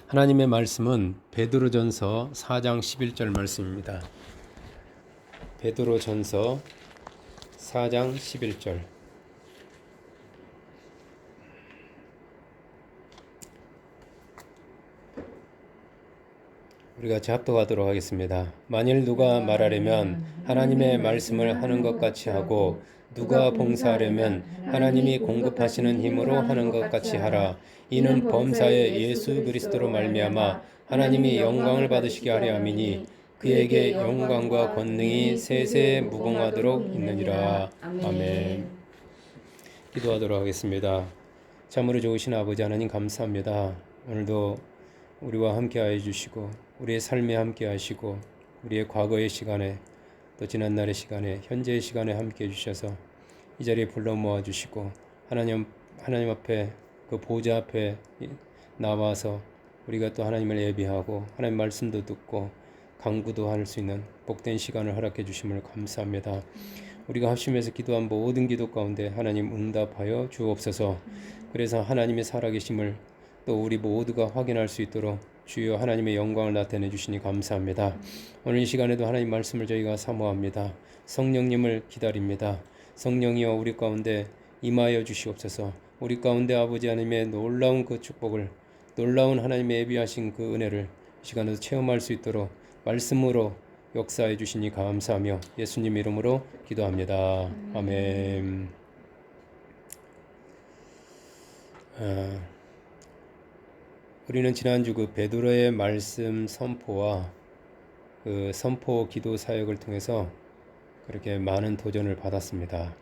하나님의 말씀은 베드로전서 4장 11절 말씀입니다. 베드로전서 4장 11절. 우리가 합독하도록 하겠습니다. 만일 누가 말하려면 하나님의 말씀을 하는 것 같이 하고 누가 봉사하려면 하나님이 공급하시는 힘으로 하는 것 같이 하라. 이는 범사에 예수 그리스도로 말미암아 하나님이 영광을 받으시게 하려 함이니 그에게 영광과 권능이 세세 무궁하도록 있느니라. 아멘. 기도하도록 하겠습니다. 참으로 좋으신 아버지 하나님 감사합니다. 오늘도 우리와 함께하여 주시고 우리의 삶에 함께하시고 우리의 과거의 시간에 또 지난날의 시간에 현재의 시간에 함께해 주셔서 이 자리에 불러 모아 주시고 하나님 앞에 그 보좌 앞에 나와서 우리가 또 하나님을 예비하고 하나님 말씀도 듣고 강구도 할 수 있는 복된 시간을 허락해 주심을 감사합니다. 우리가 합심해서 기도한 모든 기도 가운데 하나님 응답하여 주옵소서. 그래서 하나님의 살아계심을 또 우리 모두가 확인할 수 있도록 주여 하나님의 영광을 나타내 주시니 감사합니다. 오늘 이 시간에도 하나님 말씀을 저희가 사모합니다. 성령님을 기다립니다. 성령이여 우리 가운데 임하여 주시옵소서. 우리 가운데 아버지 하나님의 놀라운 그 축복을, 놀라운 하나님의 예비하신 그 은혜를 이 시간에도 체험할 수 있도록 말씀으로 역사해 주시니 감사하며 예수님 이름으로 기도합니다. 아멘. 우리는 지난주 그 베드로의 말씀 선포와 그 선포 기도 사역을 통해서 그렇게 많은 도전을 받았습니다.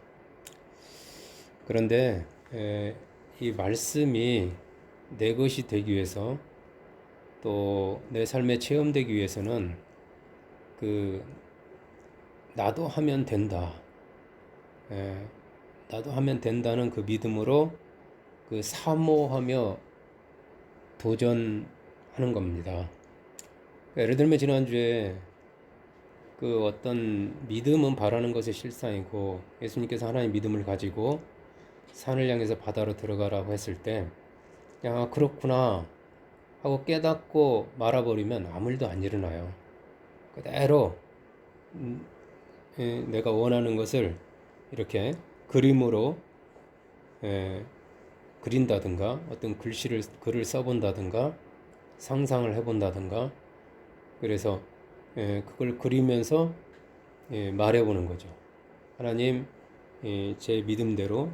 그런데 이 말씀이 내 것이 되기 위해서 또 내 삶에 체험되기 위해서는 그 나도 하면 된다. 나도 하면 된다는 그 믿음으로 그 사모하며 도전하는 겁니다. 예를 들면 지난주에 그 어떤 믿음은 바라는 것의 실상이고 예수님께서 하나님 믿음을 가지고 산을 향해서 바다로 들어가라고 했을 때 야 그렇구나 하고 깨닫고 말아버리면 아무 일도 안 일어나요. 그대로 내가 원하는 것을 이렇게 그림으로 그린다든가 어떤 글을 써본다든가 상상을 해본다든가 그래서 그걸 그리면서 말해보는 거죠. 하나님 제 믿음대로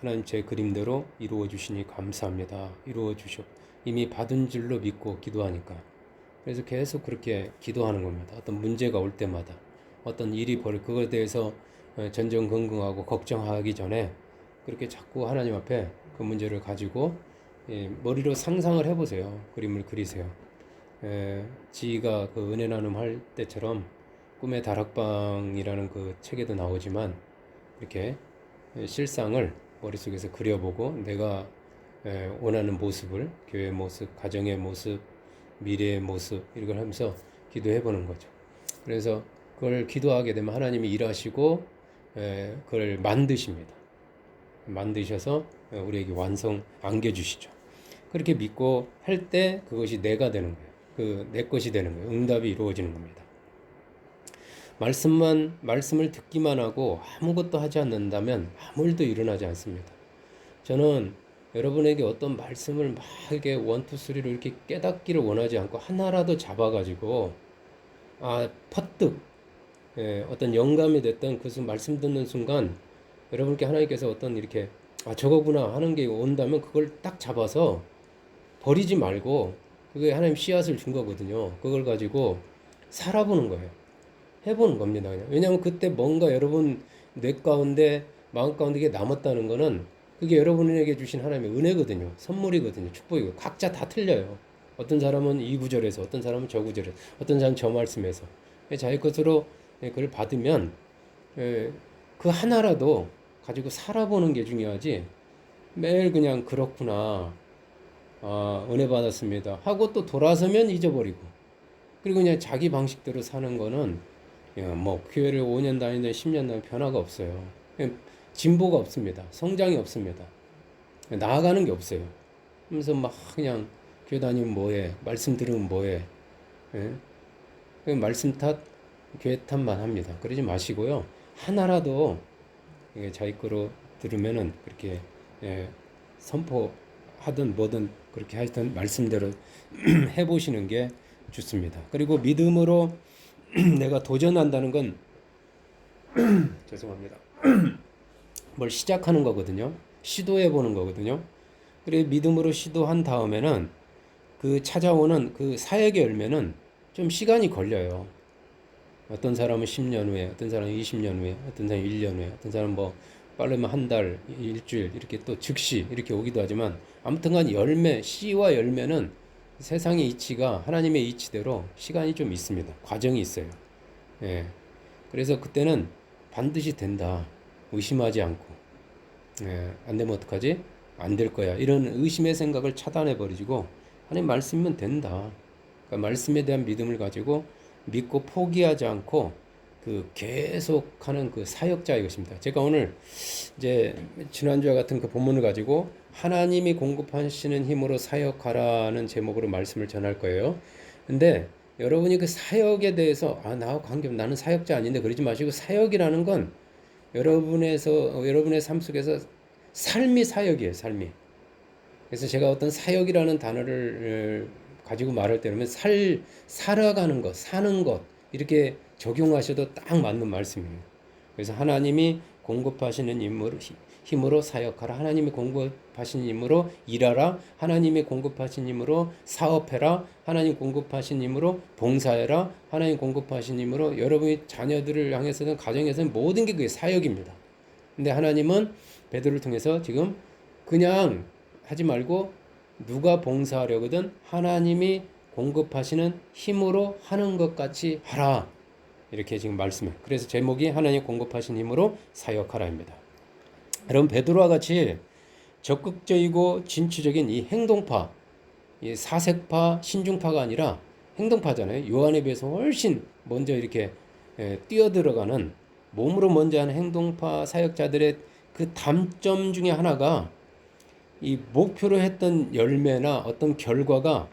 하나님 제 그림대로 이루어 주시니 감사합니다. 이루어 주셔. 이미 받은 줄로 믿고 기도하니까. 그래서 계속 그렇게 기도하는 겁니다. 어떤 문제가 올 때마다 어떤 일이 그거에 대해서 전전긍긍하고 걱정하기 전에 그렇게 자꾸 하나님 앞에 그 문제를 가지고 머리로 상상을 해보세요. 그림을 그리세요. 지희가 그 은혜 나눔 할 때처럼 꿈의 다락방이라는 그 책에도 나오지만 이렇게 실상을 머릿속에서 그려보고 내가 원하는 모습을 교회의 모습, 가정의 모습, 미래의 모습 이걸 하면서 기도해보는 거죠. 그래서 그걸 기도하게 되면 하나님이 일하시고 그걸 만드십니다. 만드셔서 우리에게 안겨주시죠. 그렇게 믿고 할 때 그것이 내가 되는 거예요. 내 것이 되는 거예요. 응답이 이루어지는 겁니다. 말씀을 듣기만 하고 아무것도 하지 않는다면 아무 일도 일어나지 않습니다. 저는 여러분에게 어떤 말씀을 막 이렇게 원투 쓰리로 이렇게 깨닫기를 원하지 않고 하나라도 잡아가지고 퍼뜩 어떤 영감이 됐던 그 말씀 듣는 순간 여러분께 하나님께서 어떤 이렇게 저거구나 하는 게 온다면 그걸 딱 잡아서 버리지 말고 그게 하나님 씨앗을 준 거거든요. 그걸 가지고 살아보는 거예요. 해보는 겁니다. 그냥. 왜냐하면 그때 뭔가 여러분 뇌 가운데 마음 가운데 이게 남았다는 거는 그게 여러분에게 주신 하나님의 은혜거든요. 선물이거든요. 축복이고 각자 다 틀려요. 어떤 사람은 이 구절에서 어떤 사람은 저 구절에서 어떤 사람은 저 말씀에서 자기 것으로 그걸 받으면 그 하나라도 가지고 살아보는 게 중요하지 매일 그냥 그렇구나 은혜 받았습니다 하고 또 돌아서면 잊어버리고 그리고 그냥 자기 방식대로 사는 거는 뭐 교회를 5년 다니든 10년 다니든 변화가 없어요. 진보가 없습니다. 성장이 없습니다. 나아가는 게 없어요. 그래서 막 그냥 교회 다니면 뭐해? 말씀 들으면 뭐해? 예? 그 말씀 탓, 교회 탓만 합니다. 그러지 마시고요. 하나라도 자기 거로 들으면은 그렇게 예, 선포하든 뭐든 그렇게 하여튼 말씀대로 해보시는 게 좋습니다. 그리고 믿음으로 내가 도전한다는 건 죄송합니다. 뭘 시작하는 거거든요. 시도해 보는 거거든요. 그래 믿음으로 시도한 다음에는 그 찾아오는 그 사역의 열매는 좀 시간이 걸려요. 어떤 사람은 10년 후에, 어떤 사람은 20년 후에, 어떤 사람은 1년 후에, 어떤 사람은 뭐 빠르면 한 달, 일주일 이렇게 또 즉시 이렇게 오기도 하지만 아무튼간 열매, 씨와 열매는 세상의 이치가 하나님의 이치대로 시간이 좀 있습니다. 과정이 있어요. 예. 그래서 그때는 반드시 된다. 의심하지 않고. 예. 안 되면 어떡하지? 안 될 거야. 이런 의심의 생각을 차단해 버리고 하나님 말씀이면 된다. 그러니까 말씀에 대한 믿음을 가지고 믿고 포기하지 않고 그 계속하는 그 사역자 이것입니다. 제가 오늘 이제 지난주와 같은 그 본문을 가지고 하나님이 공급하시는 힘으로 사역하라는 제목으로 말씀을 전할 거예요. 근데 여러분이 그 사역에 대해서 나하고 관계없 나는 사역자 아닌데 그러지 마시고 사역이라는 건 여러분의 삶 속에서 삶이 사역이에요. 삶이. 그래서 제가 어떤 사역이라는 단어를 가지고 말할 때는 살아가는 것, 사는 것 이렇게 적용하셔도 딱 맞는 말씀이에요. 그래서 하나님이 공급하시는 힘으로 사역하라. 하나님이 공급하신 힘으로 일하라. 하나님이 공급하신 힘으로 사업해라. 하나님 공급하신 힘으로 봉사해라. 하나님 공급하신 힘으로 여러분의 자녀들을 향해서든 가정에서는 모든 게 그게 사역입니다. 근데 하나님은 베드로를 통해서 지금 그냥 하지 말고 누가 봉사하려거든 하나님이 공급하시는 힘으로 하는 것 같이 하라. 이렇게 지금 말씀해. 그래서 제목이 하나님 공급하신 힘으로 사역하라입니다. 여러분 베드로와 같이 적극적이고 진취적인 이 행동파, 이 사색파, 신중파가 아니라 행동파잖아요. 요한에 비해서 훨씬 먼저 이렇게 뛰어들어가는 몸으로 먼저 하는 행동파 사역자들의 그 단점 중에 하나가 이 목표로 했던 열매나 어떤 결과가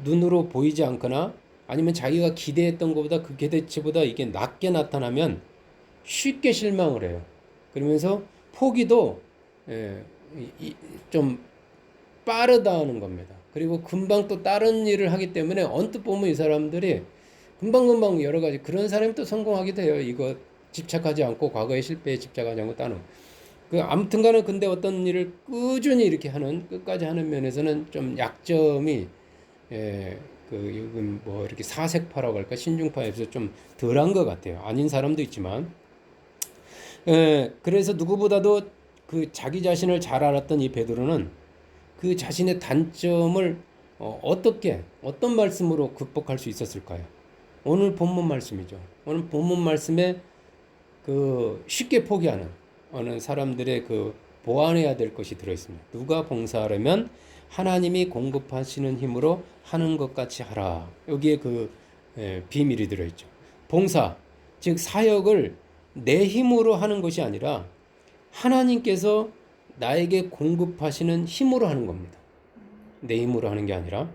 눈으로 보이지 않거나 아니면 자기가 기대했던 것보다 그 기대치보다 이게 낮게 나타나면 쉽게 실망을 해요. 그러면서 포기도 좀 빠르다는 겁니다. 그리고 금방 또 다른 일을 하기 때문에 언뜻 보면 이 사람들이 금방금방 여러 가지 그런 사람이 또 성공하기도 해요. 이거 집착하지 않고 과거의 실패에 집착하지 않고 따는 아무튼간에 근데 어떤 일을 꾸준히 이렇게 하는 끝까지 하는 면에서는 좀 약점이 이건 뭐 이렇게 사색파라고 할까 신중파에서 좀 덜한 것 같아요. 아닌 사람도 있지만 그래서 누구보다도 그 자기 자신을 잘 알았던 이 베드로는 그 자신의 단점을 어떤 말씀으로 극복할 수 있었을까요? 오늘 본문 말씀이죠. 오늘 본문 말씀에 그 쉽게 포기하는 어느 사람들의 그 보완해야 될 것이 들어있습니다. 누가 봉사하려면 하나님이 공급하시는 힘으로 하는 것 같이 하라. 여기에 그 비밀이 들어있죠. 봉사, 즉 사역을 내 힘으로 하는 것이 아니라 하나님께서 나에게 공급하시는 힘으로 하는 겁니다. 내 힘으로 하는 게 아니라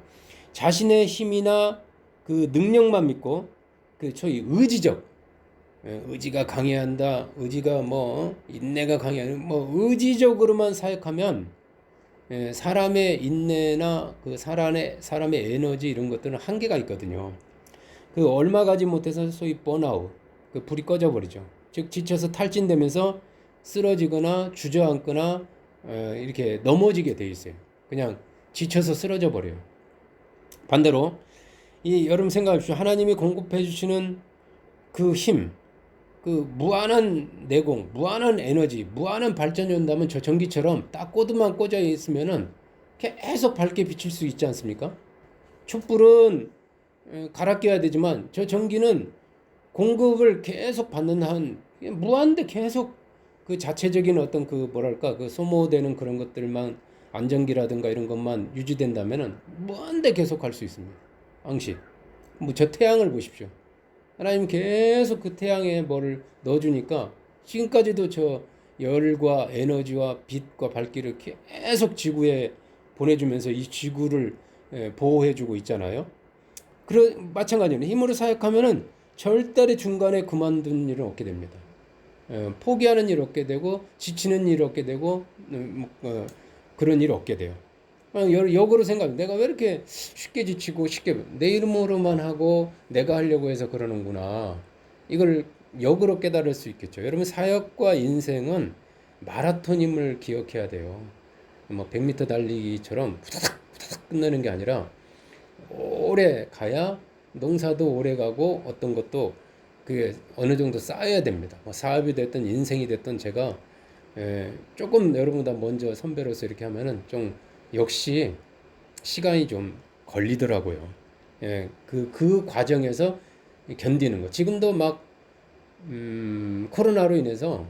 자신의 힘이나 그 능력만 믿고 그 소위 의지가 강해야 한다. 의지가 뭐 인내가 강해야 한다. 뭐 의지적으로만 사역하면 사람의 인내나 그 사람의 에너지 이런 것들은 한계가 있거든요. 그 얼마 가지 못해서 소위 번아웃, 그 불이 꺼져 버리죠. 즉 지쳐서 탈진되면서 쓰러지거나 주저앉거나 이렇게 넘어지게 돼 있어요. 그냥 지쳐서 쓰러져 버려요. 반대로 여러분 생각하십시오. 하나님이 공급해 주시는 그 힘, 그 무한한 내공, 무한한 에너지, 무한한 발전이 온다면 저 전기처럼 딱 코드만 꽂아 있으면은 계속 밝게 비칠 수 있지 않습니까? 촛불은 갈아 껴야 되지만 저 전기는 공급을 계속 받는 한 무한대 계속 그 자체적인 어떤 그 뭐랄까 그 소모되는 그런 것들만 안전기라든가 이런 것만 유지된다면은 무한대 계속 할 수 있습니다. ang시. 뭐 저 태양을 보십시오. 하나님 계속 그 태양에 뭐를 넣어주니까 지금까지도 저 열과 에너지와 빛과 밝기를 계속 지구에 보내주면서 이 지구를 보호해주고 있잖아요. 마찬가지로 힘으로 사역하면은 절대로 중간에 그만둔 일은 없게 됩니다. 포기하는 일 없게 되고 지치는 일 없게 되고 그런 일 없게 돼요. 역으로 생각해. 내가 왜 이렇게 쉽게 지치고 쉽게 내 이름으로만 하고 내가 하려고 해서 그러는구나. 이걸 역으로 깨달을 수 있겠죠. 여러분 사역과 인생은 마라톤임을 기억해야 돼요. 뭐 100m 달리기처럼 후다닥 후다닥 끝나는 게 아니라 오래 가야 농사도 오래 가고 어떤 것도 그게 어느 정도 쌓여야 됩니다. 뭐 사업이 됐든 인생이 됐든 제가 조금 여러분보다 먼저 선배로서 이렇게 하면은 좀 역시 시간이 좀 걸리더라고요. 그 과정에서 견디는 거. 지금도 막 코로나로 인해서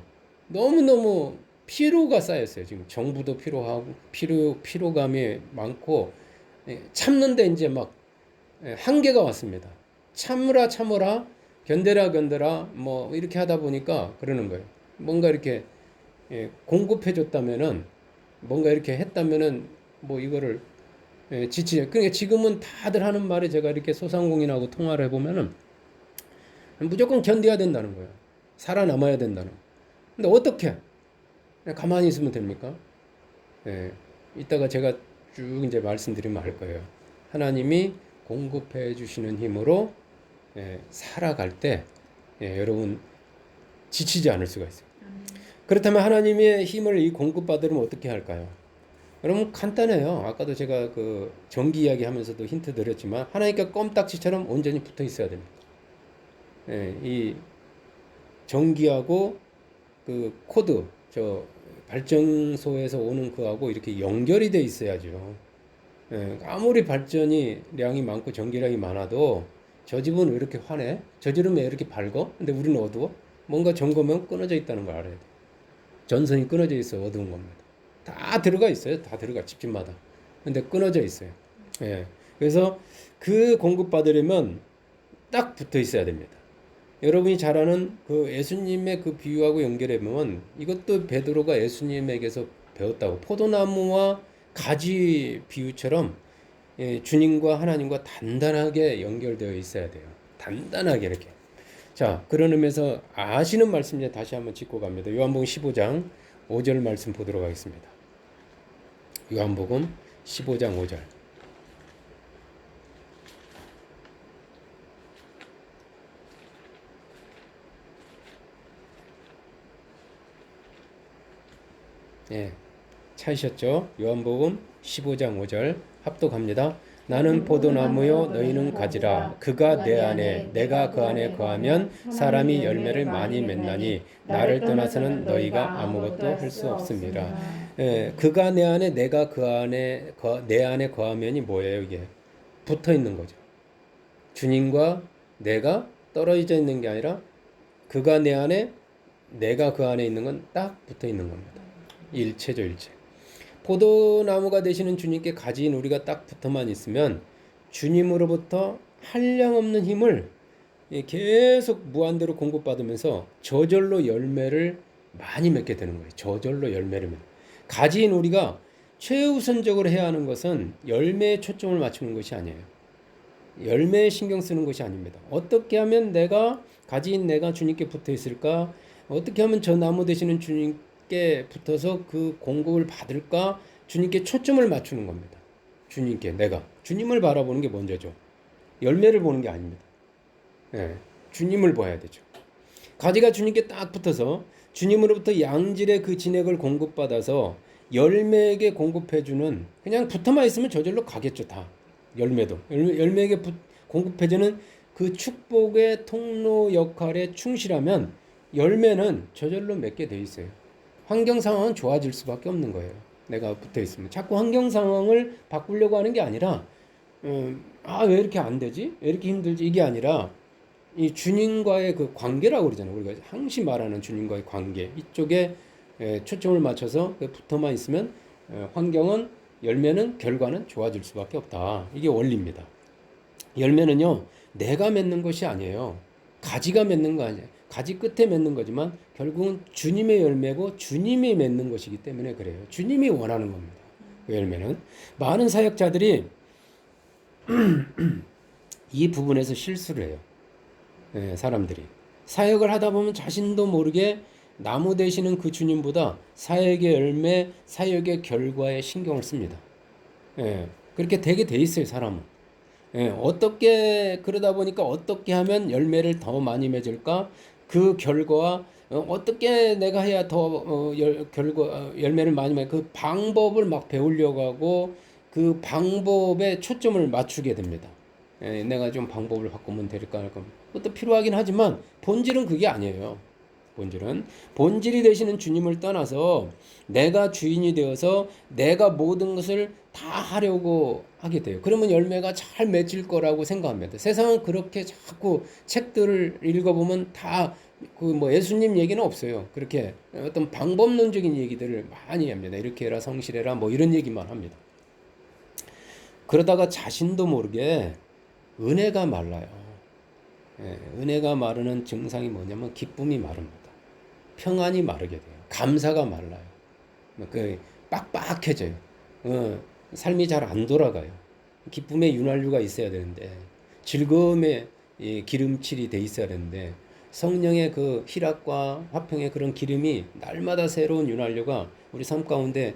너무너무 피로가 쌓였어요. 지금 정부도 피로하고 피로감이 많고 참는데 이제 막 한계가 왔습니다. 참으라 견뎌라 뭐 이렇게 하다 보니까 그러는 거예요. 뭔가 이렇게 공급해 줬다면은 뭔가 이렇게 했다면은 뭐 이거를 지치죠. 그러니까 지금은 다들 하는 말이 제가 이렇게 소상공인하고 통화를 해보면은 무조건 견뎌야 된다는 거예요. 살아남아야 된다는. 근데 어떻게? 그냥 가만히 있으면 됩니까? 이따가 제가 쭉 이제 말씀드리면 알 거예요. 하나님이 공급해 주시는 힘으로 살아갈 때 여러분 지치지 않을 수가 있어요. 그렇다면 하나님의 힘을 이 공급받으려면 어떻게 할까요? 여러분 간단해요. 아까도 제가 그 전기 이야기 하면서도 힌트 드렸지만 하나님께 껌딱지처럼 온전히 붙어 있어야 됩니다. 이 전기하고 그 코드 저 발전소에서 오는 그하고 이렇게 연결이 돼 있어야죠. 아무리 발전량이 많고 전기량이 많아도 저 집은 왜 이렇게 환해? 저 집은 왜 이렇게 밝어? 근데 우리는 어두워? 뭔가 점검은 끊어져 있다는 걸 알아야 돼. 전선이 끊어져 있어 어두운 겁니다. 다 들어가 있어요. 다 들어가 집집마다. 근데 끊어져 있어요. 그래서 그 공급받으려면 딱 붙어 있어야 됩니다. 여러분이 잘 아는 그 예수님의 그 비유하고 연결해 보면 이것도 베드로가 예수님에게서 배웠다고 포도나무와 가지 비유처럼 주님과 하나님과 단단하게 연결되어 있어야 돼요. 단단하게 이렇게. 자, 그런 의미에서 아시는 말씀 이제 다시 한번 짚고 갑니다. 요한복음 15장 5절 말씀 보도록 하겠습니다. 요한복음 15장 5절. 찾으셨죠? 요한복음 15장 5절 합독합니다. 나는 포도나무요 너희는 가지라. 그가 내 안에 내가 그 안에 거하면 사람이 열매를 많이 맺나니 나를 떠나서는 너희가 아무것도 할 수 없습니다. 그가 내 안에 내가 그 안에 내 안에 거하면이 뭐예요? 이게 붙어 있는 거죠. 주님과 내가 떨어져 있는 게 아니라 그가 내 안에 내가 그 안에 있는 건 딱 붙어 있는 겁니다. 일체죠, 일체. 포도나무가 되시는 주님께 가진 우리가 딱 붙어만 있으면 주님으로부터 한량없는 힘을 계속 무한대로 공급받으면서 저절로 열매를 많이 맺게 되는 거예요. 저절로 열매를 맺는. 가진 우리가 최우선적으로 해야 하는 것은 열매에 초점을 맞추는 것이 아니에요. 열매에 신경 쓰는 것이 아닙니다. 어떻게 하면 가진 내가 주님께 붙어 있을까? 어떻게 하면 저 나무 되시는 주님께 붙어서 그 공급을 받을까? 주님께 초점을 맞추는 겁니다. 내가 주님을 바라보는 게 먼저죠. 열매를 보는 게 아닙니다. 주님을 봐야 되죠. 가지가 주님께 딱 붙어서 주님으로부터 양질의 그 진액을 공급받아서 열매에게 공급해주는, 그냥 붙어만 있으면 저절로 가겠죠. 다 열매에게 공급해주는 그 축복의 통로 역할에 충실하면 열매는 저절로 맺게 돼 있어요. 환경 상황은 좋아질 수밖에 없는 거예요. 내가 붙어 있으면 자꾸 환경 상황을 바꾸려고 하는 게 아니라 왜 이렇게 안 되지? 왜 이렇게 힘들지? 이게 아니라 이 주님과의 그 관계라고 그러잖아요. 우리가 항시 말하는 주님과의 관계, 이쪽에 초점을 맞춰서 붙어만 있으면 환경은, 열매는, 결과는 좋아질 수밖에 없다. 이게 원리입니다. 열매는요, 내가 맺는 것이 아니에요. 가지가 맺는 거 아니에요. 가지 끝에 맺는 거지만 결국은 주님의 열매고 주님이 맺는 것이기 때문에 그래요. 주님이 원하는 겁니다. 그 열매는. 많은 사역자들이 이 부분에서 실수를 해요. 사람들이. 사역을 하다 보면 자신도 모르게 나무 되시는 그 주님보다 사역의 열매, 사역의 결과에 신경을 씁니다. 그렇게 되게 돼 있어요, 사람은. 어떻게, 그러다 보니까 어떻게 하면 열매를 더 많이 맺을까? 그 결과, 어떻게 내가 해야 더 열매를 많이 맺을 그 방법을 막 배우려고 하고 그 방법에 초점을 맞추게 됩니다. 내가 좀 방법을 바꾸면 될까 할까. 그것도 필요하긴 하지만 본질은 그게 아니에요. 본질이 되시는 주님을 떠나서 내가 주인이 되어서 내가 모든 것을 다 하려고 하게 돼요. 그러면 열매가 잘 맺힐 거라고 생각합니다. 세상은 그렇게 자꾸 책들을 읽어보면 다 그 뭐 예수님 얘기는 없어요. 그렇게 어떤 방법론적인 얘기들을 많이 합니다. 이렇게 해라, 성실해라, 뭐 이런 얘기만 합니다. 그러다가 자신도 모르게 은혜가 말라요. 은혜가 마르는 증상이 뭐냐면 기쁨이 마릅니다. 평안이 마르게 돼요. 감사가 말라요. 그 빡빡해져요. 삶이 잘 안 돌아가요. 기쁨의 윤활유가 있어야 되는데 즐거움의 기름칠이 돼 있어야 되는데 성령의 그 희락과 화평의 그런 기름이 날마다 새로운 윤활유가 우리 삶 가운데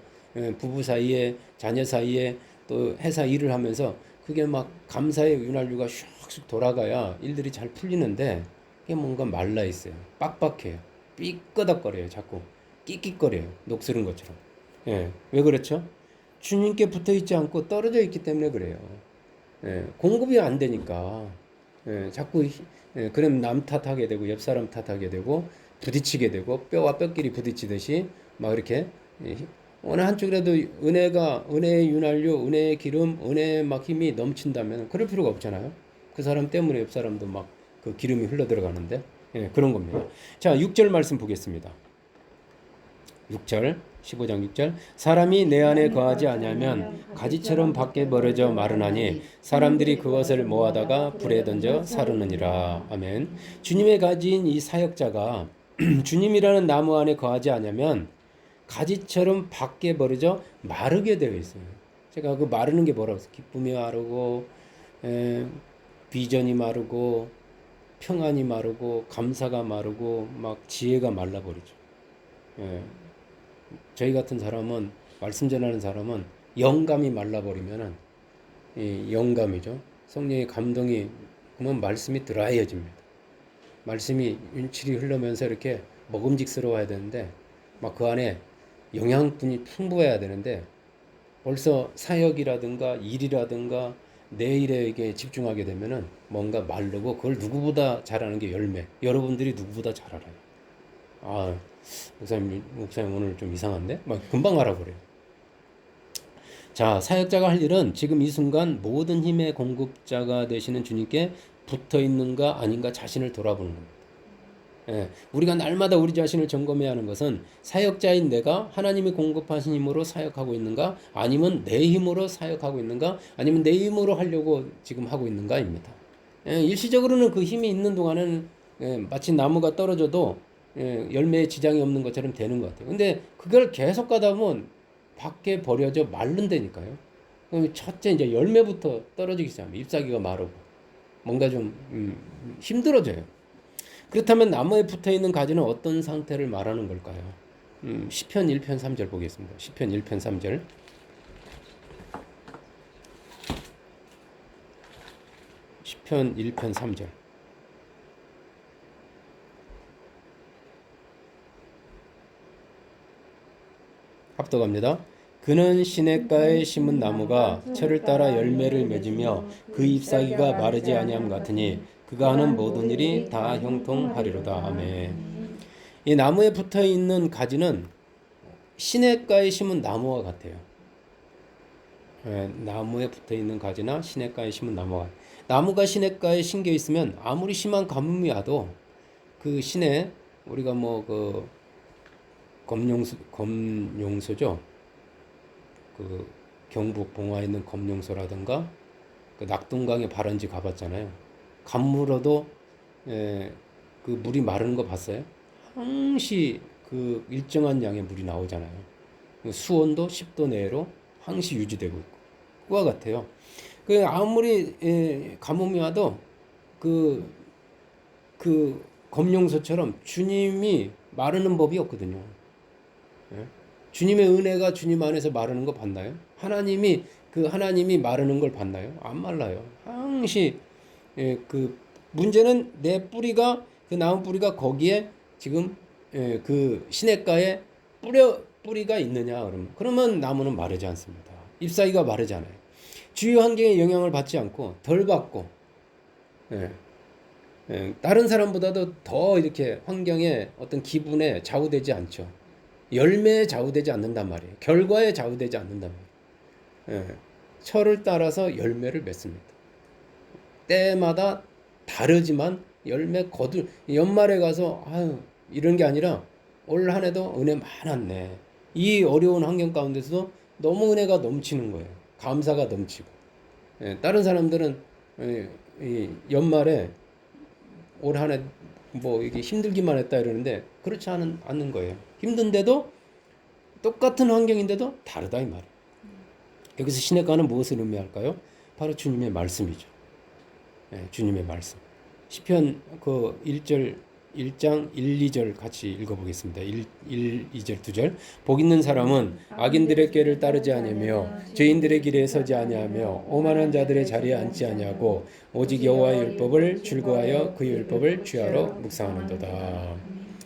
부부 사이에 자녀 사이에 또 회사 일을 하면서 그게 막 감사의 윤활유가 슉슉 돌아가야 일들이 잘 풀리는데 그게 뭔가 말라 있어요. 빡빡해요. 삐끄덕거려요. 자꾸 끽끽거려요. 녹슬은 것처럼. 왜 그렇죠? 주님께 붙어 있지 않고 떨어져 있기 때문에 그래요. 공급이 안 되니까 자꾸 그럼 남 탓하게 되고 옆 사람 탓하게 되고 부딪히게 되고 뼈와 뼈끼리 부딪히듯이 막 이렇게 어느 한쪽이라도 은혜의 윤활유, 은혜의 기름, 은혜의 막 힘이 넘친다면 그럴 필요가 없잖아요. 그 사람 때문에 옆 사람도 막 그 기름이 흘러 들어가는데 그런 겁니다. 자, 6절 말씀 보겠습니다. 6절 15장 6절 사람이 내 안에 거하지 아니하면 가지처럼 밖에 버려져 마르나니 사람들이 그것을 모아다가 불에 던져 사르느니라. 아멘. 주님의 가진 이 사역자가 주님이라는 나무 안에 거하지 아니하면 가지처럼 밖에 버려져 마르게 되어 있어요. 제가 그 마르는 게 뭐라고 했어요? 기쁨이 마르고 비전이 마르고 평안이 마르고 감사가 마르고 막 지혜가 말라버리죠. 저희 같은 사람은 말씀 전하는 사람은 영감이 말라버리면은 영감이죠. 성령의 감동이 그러면 말씀이 드라이해집니다. 말씀이 윤칠이 흐르면서 이렇게 먹음직스러워야 되는데 막 그 안에 영양분이 풍부해야 되는데 벌써 사역이라든가 일이라든가 내 일에 집중하게 되면은 뭔가 마르고 그걸 누구보다 잘하는 게 열매. 여러분들이 누구보다 잘 알아요. 아, 목사님 오늘 좀 이상한데? 막 금방 알아버려요. 자, 사역자가 할 일은 지금 이 순간 모든 힘의 공급자가 되시는 주님께 붙어 있는가 아닌가 자신을 돌아보는 겁니다. 우리가 날마다 우리 자신을 점검해야 하는 것은 사역자인 내가 하나님이 공급하신 힘으로 사역하고 있는가 아니면 내 힘으로 사역하고 있는가 아니면 내 힘으로 하려고 지금 하고 있는가입니다. 일시적으로는 그 힘이 있는 동안은 마치 나무가 떨어져도 열매에 지장이 없는 것처럼 되는 것 같아요. 근데 그걸 계속 가다 보면 밖에 버려져 마른다니까요. 그럼 첫째 이제 열매부터 떨어지기 시작합니다. 잎사귀가 마르고 뭔가 좀 힘들어져요. 그렇다면 나무에 붙어 있는 가지는 어떤 상태를 말하는 걸까요? 시편 1편 3절 보겠습니다. 시편 1편 3절. 시편 1편 3절. 합독합니다. 그는 시냇가에 심은 나무가 철을 따라 열매를 맺으며 그 잎사귀가 마르지 아니함 같으니 그가 하는 모든 일이 다 형통하리로다. 아멘. 이 나무에 붙어 있는 가지는 시냇가에 심은 나무와 같아요. 나무에 붙어 있는 가지나 시냇가에 심은 나무가 시냇가에 심겨 있으면 아무리 심한 가뭄이 와도 그 시내 우리가 뭐 그 검룡소죠. 그 경북 봉화에 있는 검룡소라든가 그 낙동강에 발원지 가봤잖아요. 가물어도 그 물이 마르는 거 봤어요? 항시 그 일정한 양의 물이 나오잖아요. 수온도 10도 내로 항시 유지되고 있고 그와 같아요. 그 아무리 가뭄이 와도 그 검용소처럼 주님이 마르는 법이 없거든요. 예? 주님의 은혜가 주님 안에서 마르는 거 봤나요? 하나님이 마르는 걸 봤나요? 안 말라요. 항시 그 문제는 내 뿌리가 그 나무 뿌리가 거기에 지금 그 시냇가에 뿌리가 있느냐 그러면 나무는 마르지 않습니다. 잎사귀가 마르잖아요. 주위 환경의 영향을 받지 않고 덜 받고 다른 사람보다도 더 이렇게 환경에 어떤 기분에 좌우되지 않죠. 열매에 좌우되지 않는단 말이에요. 결과에 좌우되지 않는단 말이에요. 철을 따라서 열매를 맺습니다. 때마다 다르지만 연말에 가서 아유 이런 게 아니라 올 한 해도 은혜 많았네. 이 어려운 환경 가운데서도 너무 은혜가 넘치는 거예요. 감사가 넘치고. 다른 사람들은 이 연말에 올 한 해 뭐 이게 힘들기만 했다 이러는데 그렇지 않는 거예요. 힘든데도 똑같은 환경인데도 다르다 이 말이에요. 여기서 시냇가는 무엇을 의미할까요? 바로 주님의 말씀이죠. 주님의 말씀. 시편 그 1장 1, 2절 같이 읽어보겠습니다. 1, 2절, 2절. 복 있는 사람은 악인들의 꾀를 따르지 아니하며 죄인들의 길에 서지 아니하며 오만한 자들의 자리에 앉지 아니하고 오직 여호와의 율법을 즐거워하여 그 율법을 취하러 묵상하는도다.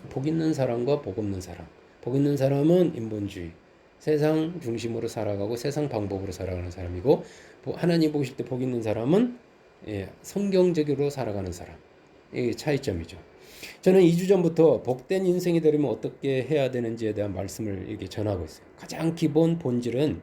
복 있는 사람과 복 없는 사람. 복 있는 사람은 인본주의, 세상 중심으로 살아가고 세상 방법으로 살아가는 사람이고 하나님 보실 때 복 있는 사람은 성경적으로 살아가는 사람. 이 차이점이죠. 저는 2주 전부터 복된 인생이 되려면 어떻게 해야 되는지에 대한 말씀을 이렇게 전하고 있어요. 가장 기본 본질은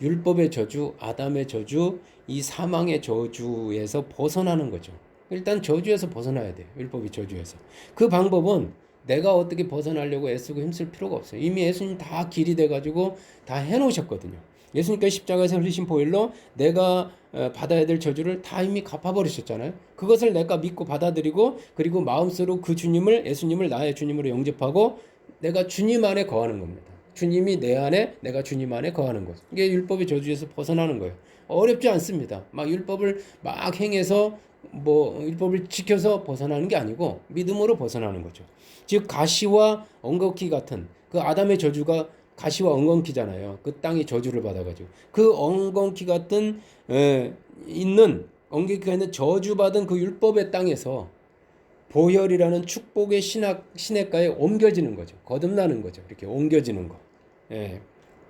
율법의 저주, 아담의 저주, 이 사망의 저주에서 벗어나는 거죠. 일단 저주에서 벗어나야 돼요. 율법의 저주에서. 그 방법은 내가 어떻게 벗어나려고 애쓰고 힘쓸 필요가 없어요. 이미 예수님 다 길이 돼가지고 다 해놓으셨거든요. 예수님께서 십자가에서 흘리신 보혈로 내가 받아야 될 저주를 다 이미 갚아버리셨잖아요. 그것을 내가 믿고 받아들이고 그리고 마음속으로 그 예수님을 나의 주님으로 영접하고 내가 주님 안에 거하는 겁니다. 주님이 내 안에, 내가 주님 안에 거하는 것. 이게 율법의 저주에서 벗어나는 거예요. 어렵지 않습니다. 막 율법을 막 행해서 율법을 지켜서 벗어나는 게 아니고 믿음으로 벗어나는 거죠. 즉 가시와 엉겅퀴 같은 그 아담의 저주가 가시와 엉겅퀴잖아요. 그 땅이 저주를 받아가지고 그 엉겅퀴 같은 엉겅퀴가 있는 저주받은 그 율법의 땅에서 보혈이라는 축복의 시냇가에 옮겨지는 거죠. 거듭나는 거죠. 이렇게 옮겨지는 거.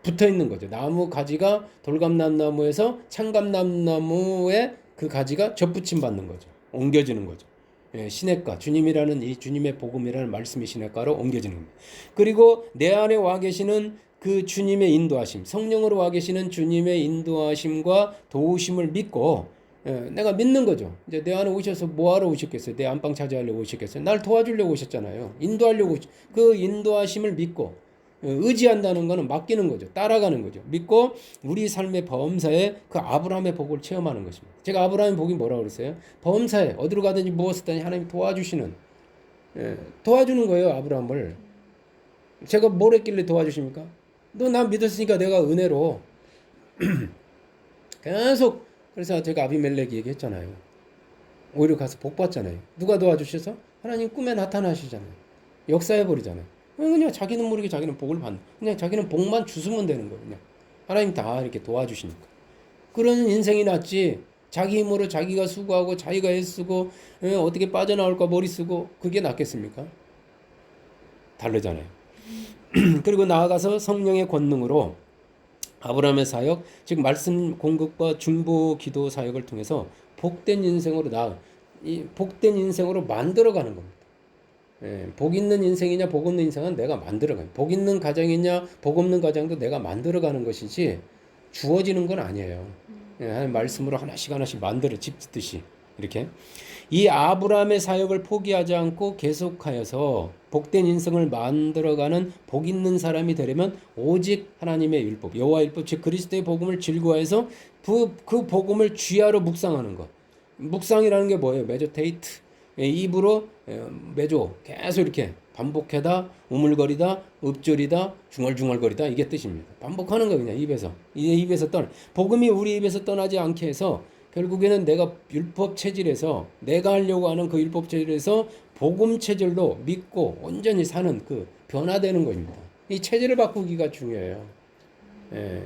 붙어 있는 거죠. 나무 가지가 돌감람나무에서 창감람나무에 그 가지가 접붙임 받는 거죠. 옮겨지는 거죠. 시냇가, 주님이라는 이 주님의 복음이라는 말씀의 시냇가로 옮겨지는 겁니다. 그리고 내 안에 와 계시는 그 주님의 인도하심, 성령으로 와 계시는 주님의 인도하심과 도우심을 믿고 내가 믿는 거죠. 이제 내 안에 오셔서 뭐하러 오셨겠어요? 내 안방 차지하려고 오셨겠어요? 날 도와주려고 오셨잖아요. 인도하려고 그 인도하심을 믿고 의지한다는 것은 맡기는 거죠. 따라가는 거죠. 믿고 우리 삶의 범사에 그 아브라함의 복을 체험하는 것입니다. 제가 아브라함의 복이 뭐라고 그랬어요? 범사에 어디로 가든지 무엇을 하든지 하나님이 도와주시는 도와주는 거예요. 아브라함을. 제가 뭘 했길래 도와주십니까? 너 난 믿었으니까 내가 은혜로 계속 그래서 제가 아비멜렉이 얘기했잖아요. 오히려 가서 복 받잖아요. 누가 도와주셔서? 하나님 꿈에 나타나시잖아요. 역사해버리잖아요. 그냥 자기는 모르게 자기는 복을 받는. 그냥 자기는 복만 주시면 되는 거예요. 그냥 하나님 다 이렇게 도와주시니까. 그런 인생이 낫지. 자기 힘으로 자기가 수고하고 자기가 애쓰고 어떻게 빠져나올까 머리 쓰고 그게 낫겠습니까? 다르잖아요. 그리고 나아가서 성령의 권능으로 아브라함의 사역, 즉 말씀 공급과 중보 기도 사역을 통해서 복된 인생으로 이 복된 인생으로 만들어가는 겁니다. 복 있는 인생이냐 복 없는 인생은 내가 만들어가요. 복 있는 가정이냐 복 없는 가정도 내가 만들어가는 것이지 주어지는 건 아니에요. 말씀으로 하나씩 만들어 집 짓듯이 이렇게 이 아브라함의 사역을 포기하지 않고 계속하여서 복된 인생을 만들어가는 복 있는 사람이 되려면 오직 하나님의 율법, 여호와 율법, 즉 그리스도의 복음을 즐거워해서 그 복음을 쥐하러 묵상하는 것. 묵상이라는 게 뭐예요? 메디테이트. 입으로 매조 계속 이렇게 반복하다 우물거리다 읊조리다 중얼중얼거리다 이게 뜻입니다. 반복하는 거 그냥 입에서 이제 입에서 떠나 복음이 우리 입에서 떠나지 않게 해서 결국에는 내가 율법 체질에서 내가 하려고 하는 그 율법 체질에서 복음 체질로 믿고 온전히 사는 그 변화되는 것입니다. 이 체질을 바꾸기가 중요해요. 예.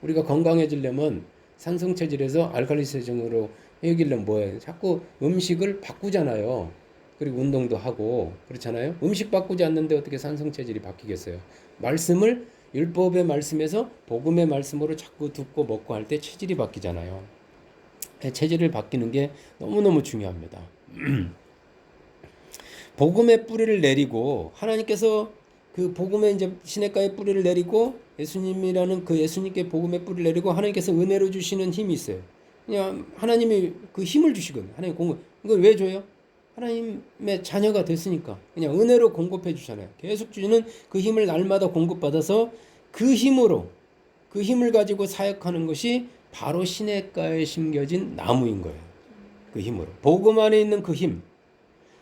우리가 건강해지려면 산성 체질에서 알칼리 체질로 해결하려면 뭐예요? 자꾸 음식을 바꾸잖아요. 그리고 운동도 하고 그렇잖아요. 음식 바꾸지 않는데 어떻게 산성 체질이 바뀌겠어요? 말씀을 율법의 말씀에서 복음의 말씀으로 자꾸 듣고 먹고 할 때 체질이 바뀌잖아요. 체질을 바뀌는 게 너무너무 중요합니다. 복음의 뿌리를 내리고 하나님께서 그 복음의 이제 시냇가의 뿌리를 내리고 예수님이라는 그 예수님께 복음의 뿌리를 내리고 하나님께서 은혜로 주시는 힘이 있어요. 그냥 하나님이 그 힘을 주시거든요. 하나님 공급. 이걸 왜 줘요? 하나님의 자녀가 됐으니까 그냥 은혜로 공급해 주잖아요. 계속 주시는 그 힘을 날마다 공급받아서 그 힘으로 그 힘을 가지고 사역하는 것이 바로 시냇가에 심겨진 나무인 거예요. 그 힘으로 복음 안에 있는 그 힘,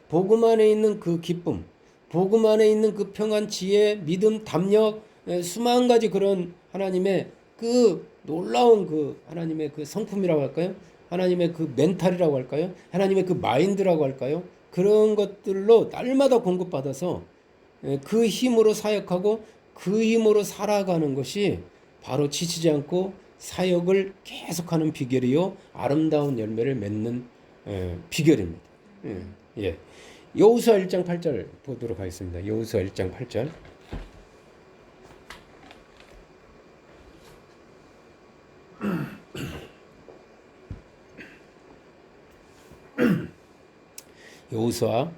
복음 안에 있는 그 기쁨, 복음 안에 있는 그 평안, 지혜, 믿음, 담력, 수만 가지 그런 하나님의 그 놀라운 그 하나님의 그 성품이라고 할까요? 하나님의 그 멘탈이라고 할까요? 하나님의 그 마인드라고 할까요? 그런 것들로 날마다 공급받아서 그 힘으로 사역하고 그 힘으로 살아가는 것이 바로 지치지 않고 사역을 계속하는 비결이요 아름다운 열매를 맺는 비결입니다. 예. 여호수아 1장 8절 보도록 하겠습니다. 여호수아 1장 8절. 여호수아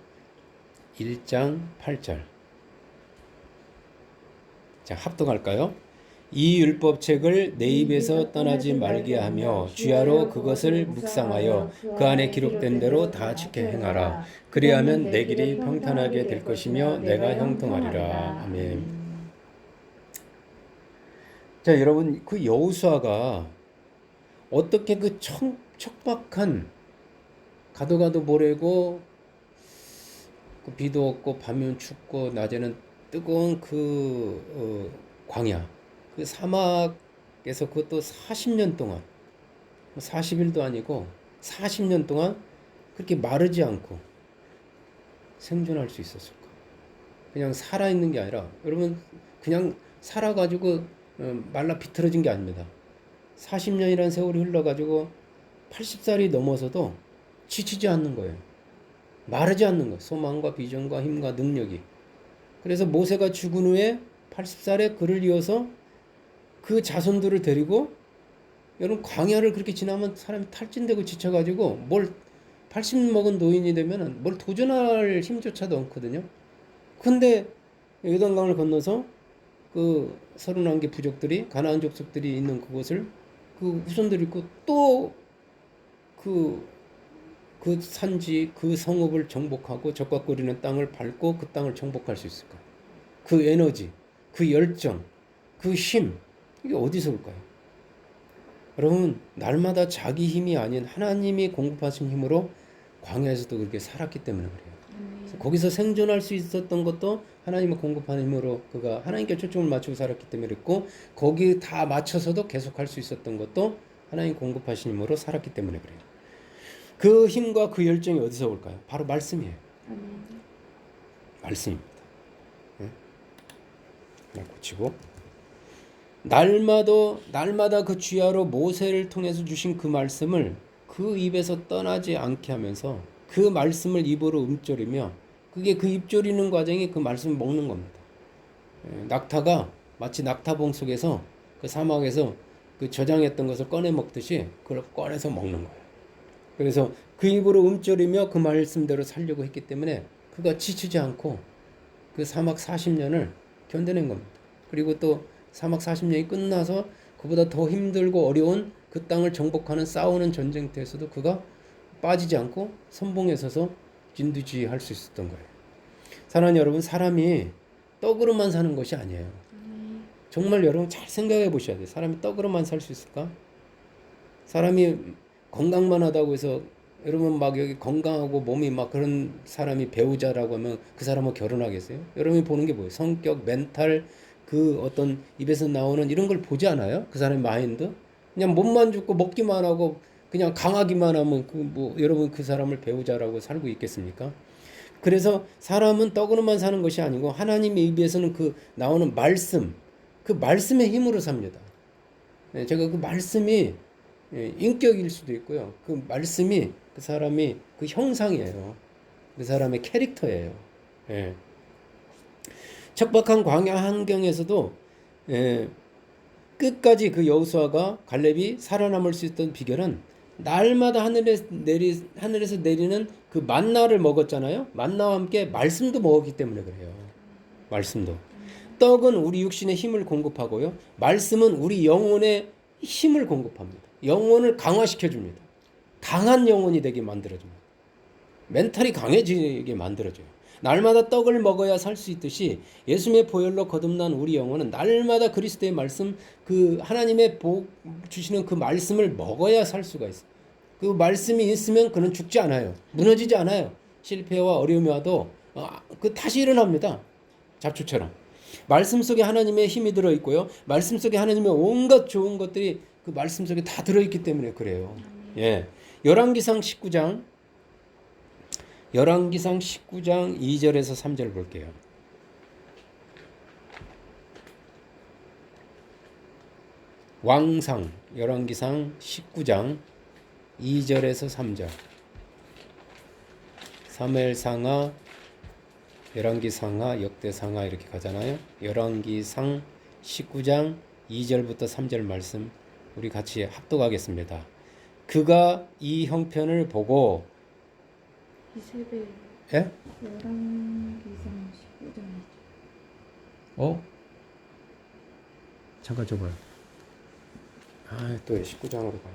1장 8절. 자, 합독할까요? 이 율법책을 내 입에서 떠나지 말게 하며 주야로 그것을 묵상하여 그 안에 기록된 대로 다 지켜 행하라. 그리하면 내 길이 평탄하게 될 것이며 내가 형통하리라. 아멘. 자, 여러분 그 여호수아가 어떻게 그 척박한 가도 모래고 그 비도 없고 밤이면 춥고 낮에는 뜨거운 그 광야 그 사막에서 그것도 40년 동안 40일도 아니고 40년 동안 그렇게 마르지 않고 생존할 수 있었을까? 그냥 살아있는 게 아니라 여러분 그냥 살아가지고 말라 비틀어진 게 아닙니다. 40년이라는 세월이 흘러가지고 80살이 넘어서도 지치지 않는 거예요. 마르지 않는 거예요. 소망과 비전과 힘과 능력이. 그래서 모세가 죽은 후에 80살에 그를 이어서 그 자손들을 데리고 여러분 광야를 그렇게 지나면 사람이 탈진되고 지쳐가지고 80 먹은 노인이 되면 뭘 도전할 힘조차도 없거든요. 근데 요단강을 건너서 그 31개 부족들이 가나안 족속들이 있는 그곳을 그 후손들이 있고 또 그 산지 그 성읍을 정복하고 적각거리는 땅을 밟고 그 땅을 정복할 수 있을까? 그 에너지, 그 열정, 그 힘 이게 어디서 올까요? 여러분 날마다 자기 힘이 아닌 하나님이 공급하신 힘으로 광야에서도 그렇게 살았기 때문에 그래요. 거기서 생존할 수 있었던 것도 하나님의 공급하는 힘으로 그가 하나님께 초점을 맞추고 살았기 때문에 그랬고 거기 다 맞춰서도 계속할 수 있었던 것도 하나님 공급하신 힘으로 살았기 때문에 그래요. 그 힘과 그 열정이 어디서 올까요? 바로 말씀이에요. 말씀입니다. 하나 고치고 날마다 그 주야로 모세를 통해서 주신 그 말씀을 그 입에서 떠나지 않게 하면서 그 말씀을 입으로 읊조리며 그게 그 입조리는 과정이 그 말씀을 먹는 겁니다. 낙타가 마치 낙타봉 속에서 그 사막에서 그 저장했던 것을 꺼내 먹듯이 그걸 꺼내서 먹는 거예요. 그래서 그 입으로 읊조리며 그 말씀대로 살려고 했기 때문에 그가 지치지 않고 그 사막 40년을 견뎌낸 겁니다. 그리고 또 사막 40년이 끝나서 그보다 더 힘들고 어려운 그 땅을 정복하는 싸우는 전쟁터에서도 그가 빠지지 않고 선봉에 서서 진두지휘할 수 있었던 거예요. 사랑하는 여러분, 사람이 떡으로만 사는 것이 아니에요. 정말 여러분 잘 생각해 보셔야 돼요. 사람이 떡으로만 살 수 있을까? 사람이 건강만 하다고 해서 여러분 막 여기 건강하고 몸이 막 그런 사람이 배우자라고 하면 그 사람은 결혼하겠어요? 여러분이 보는 게 뭐예요? 성격, 멘탈, 그 어떤 입에서 나오는 이런 걸 보지 않아요? 그 사람의 마인드? 그냥 몸만 죽고 먹기만 하고 그냥 강하기만 하면 그 뭐 여러분 그 사람을 배우자라고 살고 있겠습니까? 그래서 사람은 떡으로만 사는 것이 아니고 하나님의 입에서는 그 나오는 말씀, 그 말씀의 힘으로 삽니다. 네, 제가 그 말씀이 인격일 수도 있고요. 그 말씀이 그 사람이 그 형상이에요. 그 사람의 캐릭터예요. 예. 척박한 광야 환경에서도 예, 끝까지 그 여호수아가 갈렙이 살아남을 수 있던 비결은 날마다 하늘에서 내리는 그 만나를 먹었잖아요. 만나와 함께 말씀도 먹었기 때문에 그래요. 말씀도. 떡은 우리 육신의 힘을 공급하고요. 말씀은 우리 영혼의 힘을 공급합니다. 영혼을 강화시켜 줍니다. 강한 영혼이 되게 만들어 줍니다. 멘탈이 강해지게 만들어줘요. 날마다 떡을 먹어야 살 수 있듯이 예수님의 보혈로 거듭난 우리 영혼은 날마다 그리스도의 말씀, 그 하나님의 복 주시는 그 말씀을 먹어야 살 수가 있어요. 그 말씀이 있으면 그는 죽지 않아요. 무너지지 않아요. 실패와 어려움이 와도 그 다시 일어납니다. 잡초처럼. 말씀 속에 하나님의 힘이 들어있고요. 말씀 속에 하나님의 온갖 좋은 것들이 그 말씀 속에 다 들어있기 때문에 그래요. 예. 열왕기상 19장 2절에서 3절 볼게요. 왕상 열왕기상 19장 2절에서 3절. 사무엘상하, 열왕기상하, 역대상하 이렇게 가잖아요. 열왕기상 19장 2절부터 3절 말씀 우리 같이 합독하겠습니다. 그가 이 형편을 보고 이세벨 예? 열왕기상 19장 잠깐 줘봐요. 또 19장으로 가.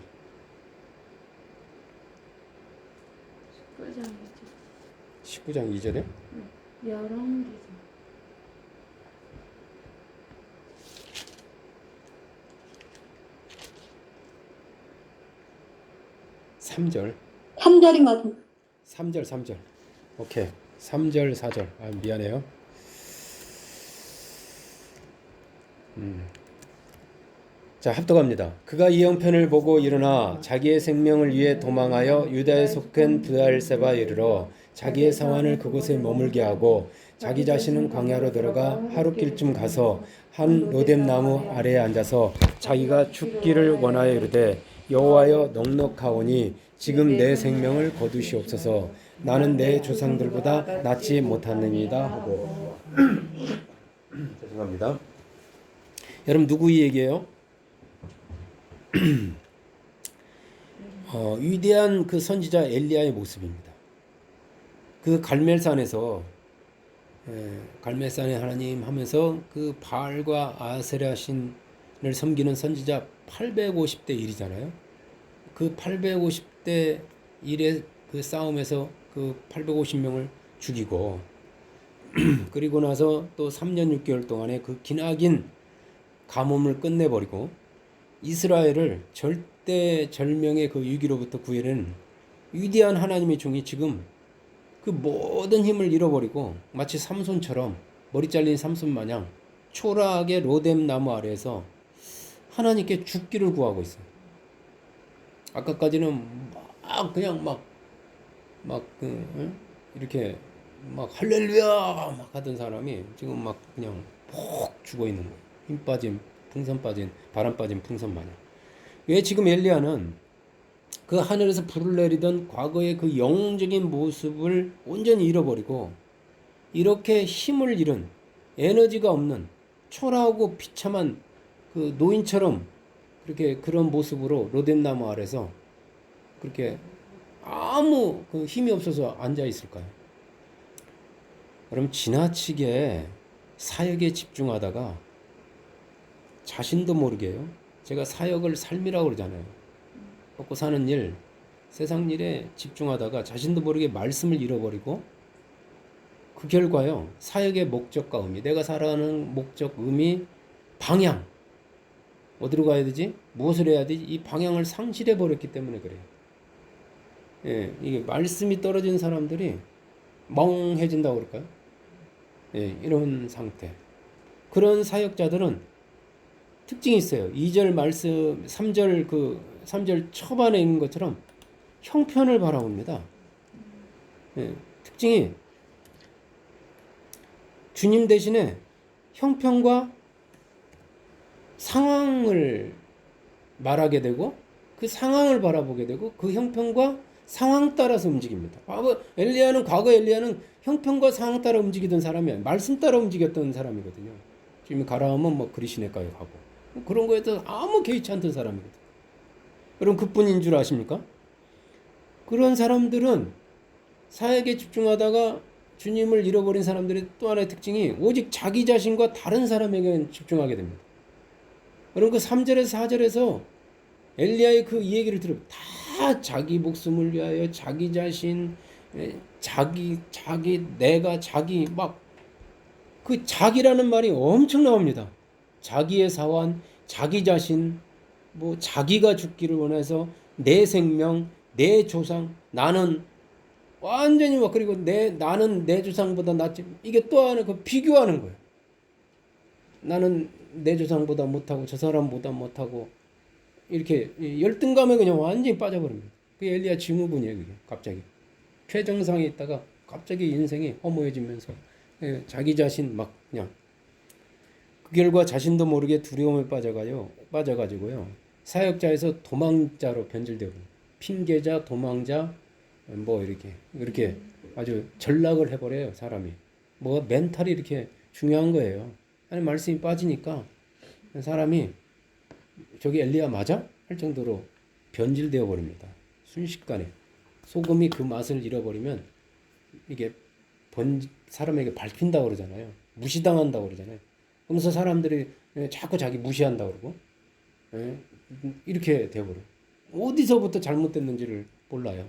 19장 19장 2절에? 열왕기상 3절. 3절인 것 같은데. 3절. 오케이. 3절, 4절. 미안해요. 자, 합독합니다. 그가 이 형편을 보고 일어나 자기의 생명을 위해 도망하여 유다에 속한 브엘세바에 이르러 자기의 사환을 그곳에 머물게 하고 자기 자신은 광야로 들어가 하룻길쯤 가서 한 로뎀 나무 아래에 앉아서 자기가 죽기를 원하여 이르되 여호와여 넉넉하오니 지금 내 생명을 거두시옵소서. 나는 내 조상들보다 낫지 못하느니이다 하고. 죄송합니다. 여러분 누구 이 얘기예요? 위대한 그 선지자 엘리야의 모습입니다. 그 갈멜산에서 갈멜산의 하나님 하면서 그 바알과 아세라 신을 섬기는 선지자 850대 1이잖아요. 그 850대 1의 그 싸움에서 그 850명을 죽이고 그리고 나서 또 3년 6개월 동안의 그 기나긴 가뭄을 끝내버리고 이스라엘을 절대절명의 그 위기로부터 구해낸 위대한 하나님의 종이 지금 그 모든 힘을 잃어버리고 마치 삼손처럼 머리 잘린 삼손 마냥 초라하게 로뎀 나무 아래에서 하나님께 죽기를 구하고 있어요. 아까까지는 막 그냥 이렇게 막 할렐루야 막 하던 사람이 지금 막 그냥 푹 죽어 있는 거예요. 힘 빠진 풍선 빠진 바람 빠진 풍선 마냥. 왜 지금 엘리야는 그 하늘에서 불을 내리던 과거의 그 영웅적인 모습을 온전히 잃어버리고 이렇게 힘을 잃은 에너지가 없는 초라하고 비참한 그 노인처럼 그렇게 그런 모습으로 로뎀나무 아래서 그렇게 아무 그 힘이 없어서 앉아 있을까요? 그럼 지나치게 사역에 집중하다가 자신도 모르게요. 제가 사역을 삶이라고 그러잖아요. 먹고 사는 일, 세상 일에 집중하다가 자신도 모르게 말씀을 잃어버리고 그 결과요. 사역의 목적과 의미, 내가 살아가는 목적, 의미, 방향 어디로 가야 되지? 무엇을 해야 되지? 이 방향을 상실해 버렸기 때문에 그래요. 예, 이게 말씀이 떨어진 사람들이 멍해진다고 그럴까요? 예, 이런 상태. 그런 사역자들은 특징이 있어요. 2절 말씀, 3절 초반에 있는 것처럼 형편을 바라봅니다. 예, 특징이 주님 대신에 형편과 상황을 말하게 되고 그 상황을 바라보게 되고 그 형편과 상황 따라서 움직입니다. 과거 엘리야는 형편과 상황 따라 움직이던 사람이야. 말씀 따라 움직였던 사람이거든요. 지금 가라 하면 뭐 그리시네가에 가고 그런 거에 대해서 아무 개의치 않던 사람이거든요. 여러분 그뿐인 줄 아십니까? 그런 사람들은 사역에 집중하다가 주님을 잃어버린 사람들의 또 하나의 특징이 오직 자기 자신과 다른 사람에게 집중하게 됩니다. 여러분 그 3절에서 4절에서 엘리야의 그 이 얘기를 들으면 다 자기 목숨을 위하여 자기 자신, 내가 자기 막 그 자기라는 말이 엄청 나옵니다. 자기의 사원, 자기 자신, 뭐 자기가 죽기를 원해서 내 생명, 내 조상, 나는 완전히 막 그리고 나는 내 조상보다 낫지. 이게 또 하나 그 비교하는 거예요. 나는 내 조상보다 못하고 저 사람보다 못하고 이렇게 열등감에 그냥 완전히 빠져버립니다. 그게 엘리야 증후군이에요. 그게 갑자기 최정상에 있다가 갑자기 인생이 허무해지면서 자기 자신 막 그냥 그 결과 자신도 모르게 두려움에 빠져가지고요. 사역자에서 도망자로 변질되고 핑계자, 도망자 뭐 이렇게 아주 전락을 해버려요. 사람이 뭐 멘탈이 이렇게 중요한 거예요. 아니 말씀이 빠지니까 사람이 저기 엘리야 맞아? 할 정도로 변질되어 버립니다. 순식간에 소금이 그 맛을 잃어버리면 이게 사람에게 밟힌다고 그러잖아요. 무시당한다고 그러잖아요. 그러면서 사람들이 자꾸 자기 무시한다고 그러고 이렇게 되어버려요. 어디서부터 잘못됐는지를 몰라요.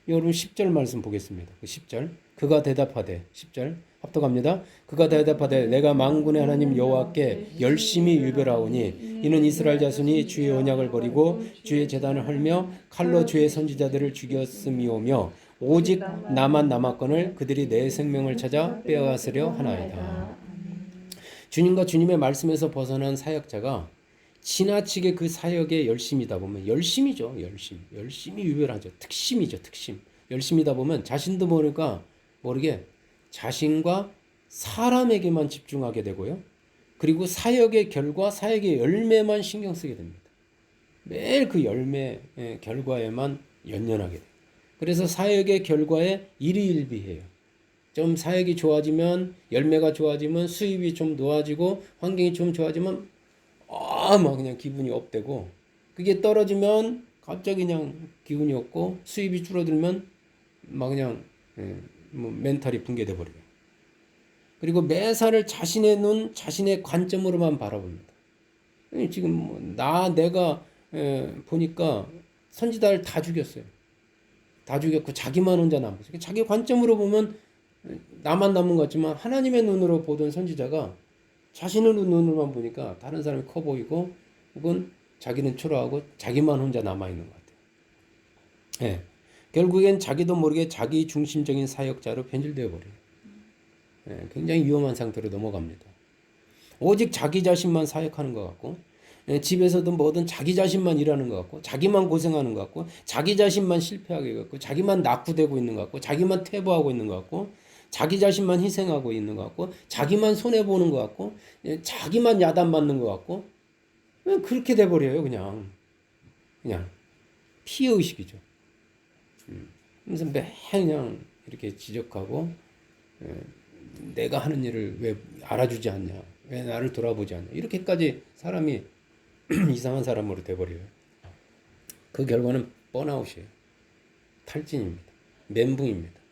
여러분 10절 말씀 보겠습니다. 10절 그가 대답하되 10절 합독합니다. 그가 대답하되 내가 만군의 하나님 여호와께 열심히 유별하오니 이는 이스라엘 자손이 주의 언약을 버리고 주의 제단을 헐며 칼로 주의 선지자들을 죽였음이오며 오직 나만 남았거늘 그들이 내 생명을 찾아 빼앗으려 하나이다. 주님과 주님의 말씀에서 벗어난 사역자가 지나치게 그 사역에 열심이다 보면 열심이죠. 열심히 유별하죠. 특심이죠. 특심. 열심이다 보면 자신도 모르게 자신과 사람에게만 집중하게 되고요. 그리고 사역의 결과, 사역의 열매만 신경 쓰게 됩니다. 매일 그 열매 결과에만 연연하게 돼요. 그래서 사역의 결과에 일희일비해요. 좀 사역이 좋아지면 열매가 좋아지면 수입이 좀 놓아지고 환경이 좀 좋아지면 막 그냥 기분이 업되고 그게 떨어지면 갑자기 그냥 기분이 없고 수입이 줄어들면 막 그냥 뭐 멘탈이 붕괴돼 버려요. 그리고 매사를 자신의 눈, 자신의 관점으로만 바라봅니다. 지금 내가 보니까 선지자를 다 죽였어요. 다 죽였고 자기만 혼자 남았어요. 자기 관점으로 보면 나만 남은 것 같지만 하나님의 눈으로 보던 선지자가 자신의 눈으로만 보니까 다른 사람이 커 보이고 혹은 자기는 초라하고 자기만 혼자 남아있는 것 같아요. 예. 결국엔 자기도 모르게 자기 중심적인 사역자로 변질되어 버려요. 예. 굉장히 위험한 상태로 넘어갑니다. 오직 자기 자신만 사역하는 것 같고 집에서든 뭐든 자기 자신만 일하는 것 같고 자기만 고생하는 것 같고 자기 자신만 실패하게 같고 자기만 낙후되고 있는 것 같고 자기만 퇴보하고 있는 것 같고 자기 자신만 희생하고 있는 것 같고 자기만 손해보는 것 같고 자기만 야단맞는 것 같고 그렇게 돼버려요. 그냥 피해의식이죠. 그래서 매일 그냥 이렇게 지적하고 내가 하는 일을 왜 알아주지 않냐, 왜 나를 돌아보지 않냐, 이렇게까지 사람이 이상한 사람으로 돼버려요. 그 결과는 번아웃이에요. 탈진입니다. 멘붕입니다.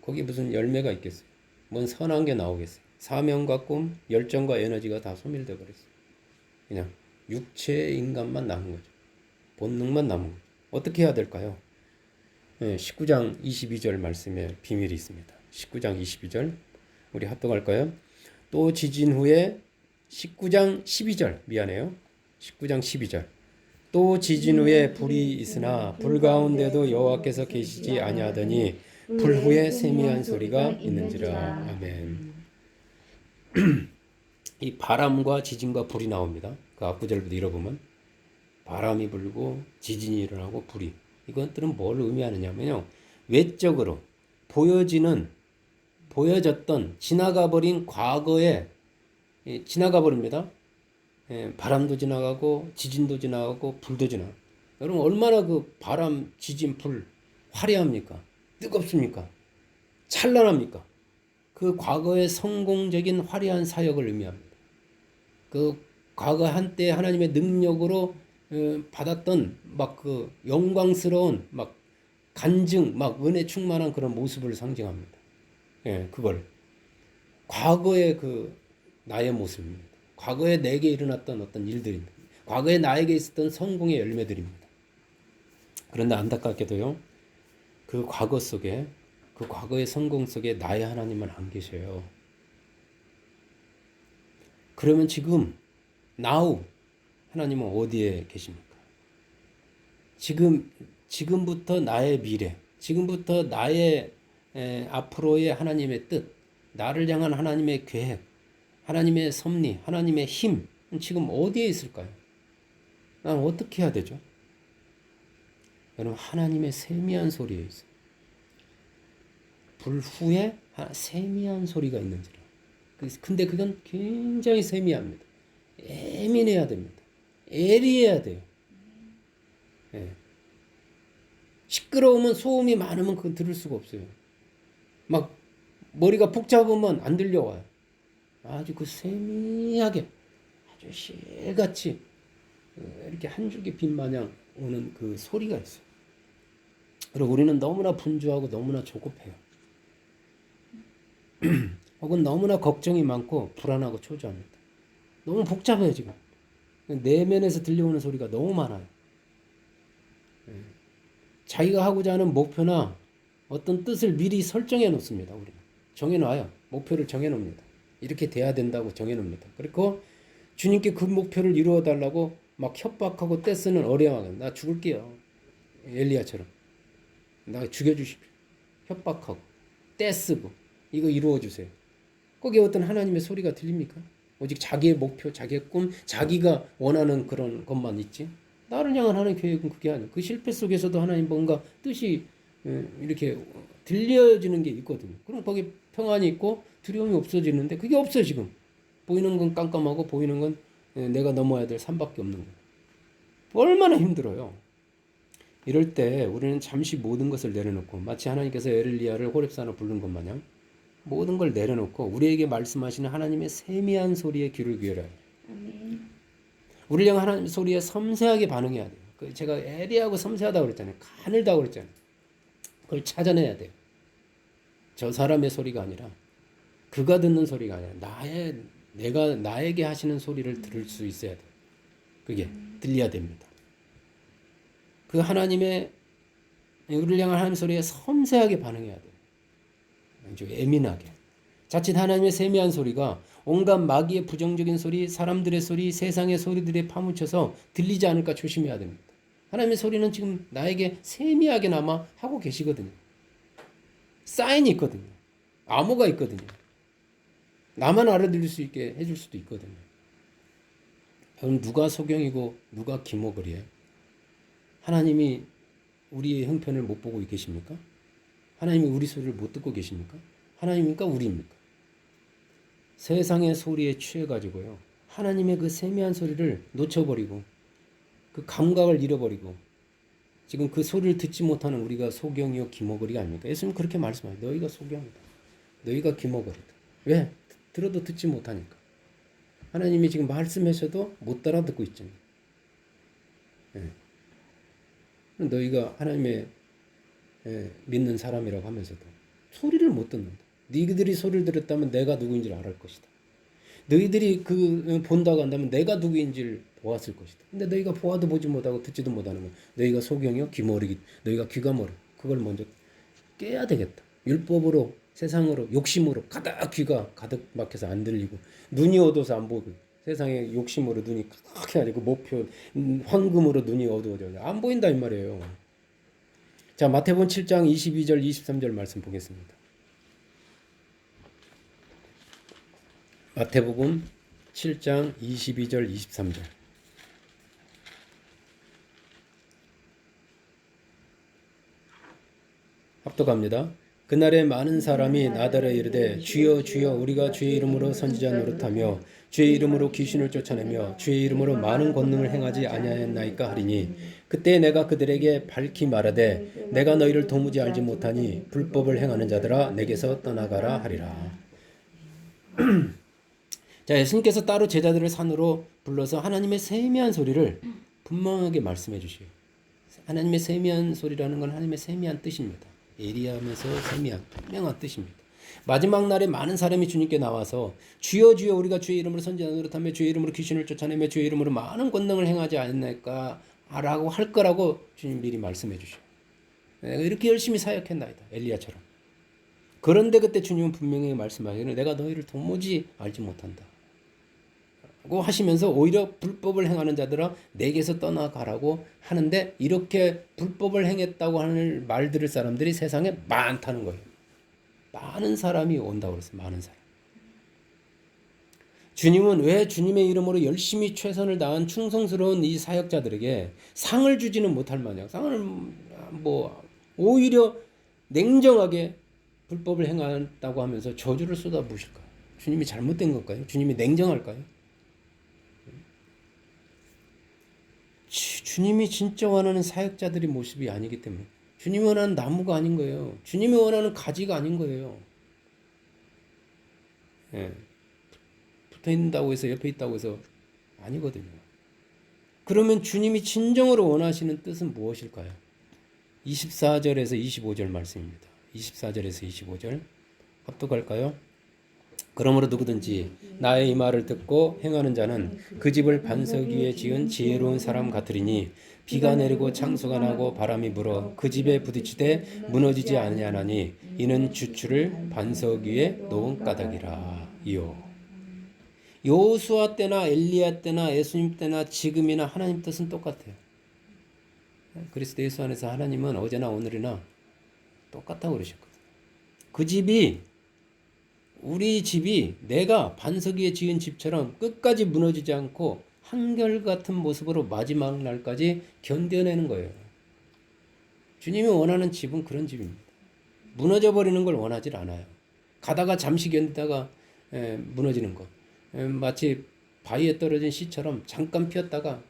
거기 무슨 열매가 있겠어요? 뭔 선한 게 나오겠어요? 사명과 꿈, 열정과 에너지가 다 소멸돼 버렸어요. 그냥 육체의 인간만 남은 거죠. 본능만 남은 거죠. 어떻게 해야 될까요? 19장 22절 말씀에 비밀이 있습니다. 19장 22절 우리 합독할까요? 또 지진 후에 19장 12절 19장 12절 또 지진 후에 불이 있으나 불 가운데도 여호와께서 계시지 아니하더니 불 후에 세미한 소리가 있는지라. 아멘. 이 바람과 지진과 불이 나옵니다. 그 앞구절부터 읽어보면 바람이 불고 지진이 일어나고 불이. 이것들은 뭘 의미하느냐면요. 외적으로 보여졌던 지나가 버린 과거에 지나가 버립니다. 바람도 지나가고 지진도 지나가고 불도 지나가고. 여러분 얼마나 그 바람, 지진, 불 화려합니까? 뜨겁습니까? 찬란합니까? 그 과거의 성공적인 화려한 사역을 의미합니다. 그 과거 한때 하나님의 능력으로 받았던 막 그 영광스러운 막 간증, 막 은혜 충만한 그런 모습을 상징합니다. 그걸 과거의 그 나의 모습입니다. 과거에 내게 일어났던 어떤 일들입니다. 과거에 나에게 있었던 성공의 열매들입니다. 그런데 안타깝게도요, 그 과거 속에, 그 과거의 성공 속에 나의 하나님은 안 계셔요. 그러면 지금, now, 하나님은 어디에 계십니까? 지금부터 나의 미래, 지금부터 나의 앞으로의 하나님의 뜻, 나를 향한 하나님의 계획, 하나님의 섭리, 하나님의 힘, 지금 어디에 있을까요? 난 어떻게 해야 되죠? 여러분, 하나님의 세미한 소리에 있어요. 불 후에 세미한 소리가 있는지라. 근데 그건 굉장히 세미합니다. 예민해야 됩니다. 예리해야 돼요. 예. 시끄러우면 소음이 많으면 그건 들을 수가 없어요. 막 머리가 복잡하면 안 들려와요. 아주 그 세미하게 아주 실같이 이렇게 한 줄기 빛 마냥 오는 그 소리가 있어요. 그리고 우리는 너무나 분주하고 너무나 조급해요. 혹은 너무나 걱정이 많고 불안하고 초조합니다. 너무 복잡해요 지금. 내면에서 들려오는 소리가 너무 많아요. 자기가 하고자 하는 목표나 어떤 뜻을 미리 설정해 놓습니다. 우리는 정해놔요. 목표를 정해 놓습니다. 이렇게 돼야 된다고 정해 놓습니다. 그리고 주님께 그 목표를 이루어 달라고 막 협박하고 떼쓰는 어려워하고 나 죽을게요. 엘리야처럼 나 죽여주십시오. 협박하고 떼쓰고 이거 이루어 주세요. 거기에 어떤 하나님의 소리가 들립니까? 오직 자기의 목표, 자기의 꿈, 자기가 원하는 그런 것만 있지. 나를 향한 하나님의 계획은 그게 아니에요. 그 실패 속에서도 하나님 뭔가 뜻이 이렇게 들려지는 게 있거든요. 그럼 거기 평안이 있고 두려움이 없어지는데 그게 없어요 지금. 보이는 건 깜깜하고 보이는 건 내가 넘어야 될 산밖에 없는 거예요. 얼마나 힘들어요. 이럴 때 우리는 잠시 모든 것을 내려놓고 마치 하나님께서 엘리야를 호렙산으로 부른 것 마냥 모든 걸 내려놓고 우리에게 말씀하시는 하나님의 세미한 소리에 귀를 기울여야 해요. 아멘. 우리를 향한 하나님의 소리에 섬세하게 반응해야 돼요. 제가 애리하고 섬세하다고 그랬잖아요. 가늘다고 그랬잖아요. 그걸 찾아내야 돼요. 저 사람의 소리가 아니라 그가 듣는 소리가 아니라 내가 나에게 하시는 소리를 들을 수 있어야 돼요. 그게 들려야 됩니다. 그 하나님의 우리를 향한 하나님의 소리에 섬세하게 반응해야 돼요. 아주 예민하게. 자칫 하나님의 세미한 소리가 온갖 마귀의 부정적인 소리, 사람들의 소리, 세상의 소리들에 파묻혀서 들리지 않을까 조심해야 됩니다. 하나님의 소리는 지금 나에게 세미하게나마 하고 계시거든요. 사인이 있거든요. 암호가 있거든요. 나만 알아들을 수 있게 해줄 수도 있거든요. 그럼 누가 소경이고 누가 기모글이에요? 하나님이 우리의 형편을 못 보고 계십니까? 하나님이 우리 소리를 못 듣고 계십니까? 하나님입니까? 우리입니까? 세상의 소리에 취해가지고요. 하나님의 그 세미한 소리를 놓쳐버리고 그 감각을 잃어버리고 지금 그 소리를 듣지 못하는 우리가 소경이요 기모글이 아닙니까? 예수님 그렇게 말씀하세요. 너희가 소경이다. 너희가 기모글이다. 왜? 들어도 듣지 못하니까. 하나님이 지금 말씀하셔도 못 따라듣고 있잖아요. 네. 너희가 하나님의 믿는 사람이라고 하면서도 소리를 못 듣는다. 너희들이 소리를 들었다면 내가 누구인지를 알을 것이다. 너희들이 본다고 한다면 내가 누구인지를 보았을 것이다. 근데 너희가 보아도 보지 못하고 듣지도 못하는 거. 너희가 소경이요 귀머리기. 너희가 귀가 멀어. 그걸 먼저 깨야 되겠다. 율법으로 세상으로 욕심으로 가득 귀가 가득 막혀서 안 들리고 눈이 어두워서 안 보고 세상에 욕심으로 눈이 크게 아니고 목표 황금으로 눈이 어두워져 안 보인다 이 말이에요. 자, 마태복음 7장 22절 23절 말씀 보겠습니다. 마태복음 7장 22절 23절 합독합니다. 그날에 많은 사람이 나더러 이르되 주여 주여 우리가 주의 이름으로 선지자 노릇하며 주의 이름으로 귀신을 쫓아내며 주의 이름으로 많은 권능을 행하지 아니하였나이까 하리니 그때 내가 그들에게 밝히 말하되 내가 너희를 도무지 알지 못하니 불법을 행하는 자들아 내게서 떠나가라 하리라. 자, 예수님께서 따로 제자들을 산으로 불러서 하나님의 세미한 소리를 분명하게 말씀해 주시고 하나님의 세미한 소리라는 건 하나님의 세미한 뜻입니다. 예리하면서 세미한 분명한 뜻입니다. 마지막 날에 많은 사람이 주님께 나와서 주여 주여 우리가 주의 이름으로 선지자 노릇하며 주의 이름으로 귀신을 쫓아내며 주의 이름으로 많은 권능을 행하지 않을까 라고 할 거라고 주님 미리 말씀해 주셔요. 내가 이렇게 열심히 사역했나이다. 엘리야처럼. 그런데 그때 주님은 분명히 말씀하시기를 내가 너희를 도무지 알지 못한다 고 하시면서 오히려 불법을 행하는 자들아 내게서 떠나가라고 하는데 이렇게 불법을 행했다고 하는 말 들을 사람들이 세상에 많다는 거예요. 많은 사람이 온다고 그랬어요. 많은 사람. 주님은 왜 주님의 이름으로 열심히 최선을 다한 충성스러운 이 사역자들에게 상을 주지는 못할 마냥 상을 뭐 오히려 냉정하게 불법을 행한다고 하면서 저주를 쏟아부으실까요? 주님이 잘못된 걸까요? 주님이 냉정할까요? 주님이 진짜 원하는 사역자들의 모습이 아니기 때문에 주님이 원하는 나무가 아닌 거예요. 주님이 원하는 가지가 아닌 거예요. 예. 붙어 있다고 해서 옆에 있다고 해서 아니거든요. 그러면 주님이 진정으로 원하시는 뜻은 무엇일까요? 24절에서 25절 말씀입니다. 24절에서 25절 합독할까요? 그러므로 누구든지 나의 이 말을 듣고 행하는 자는 그 집을 반석 위에 지은 지혜로운 사람 같으리니 비가 내리고 창수가 나고 바람이 불어 그 집에 부딪히되 무너지지 아니하나니 이는 주추를 반석 위에 놓은 까닭이라. 이요. 여호수아 때나 엘리야 때나 예수님 때나 지금이나 하나님 뜻은 똑같아요. 그리스도 예수 안에서 하나님은 어제나 오늘이나 똑같다고 그러셨거든요. 그 집이 우리 집이 내가 반석 위에 지은 집처럼 끝까지 무너지지 않고 한결같은 모습으로 마지막 날까지 견뎌내는 거예요. 주님이 원하는 집은 그런 집입니다. 무너져 버리는 걸 원하지 않아요. 가다가 잠시 견디다가 무너지는 것. 마치 바위에 떨어진 씨처럼 잠깐 피었다가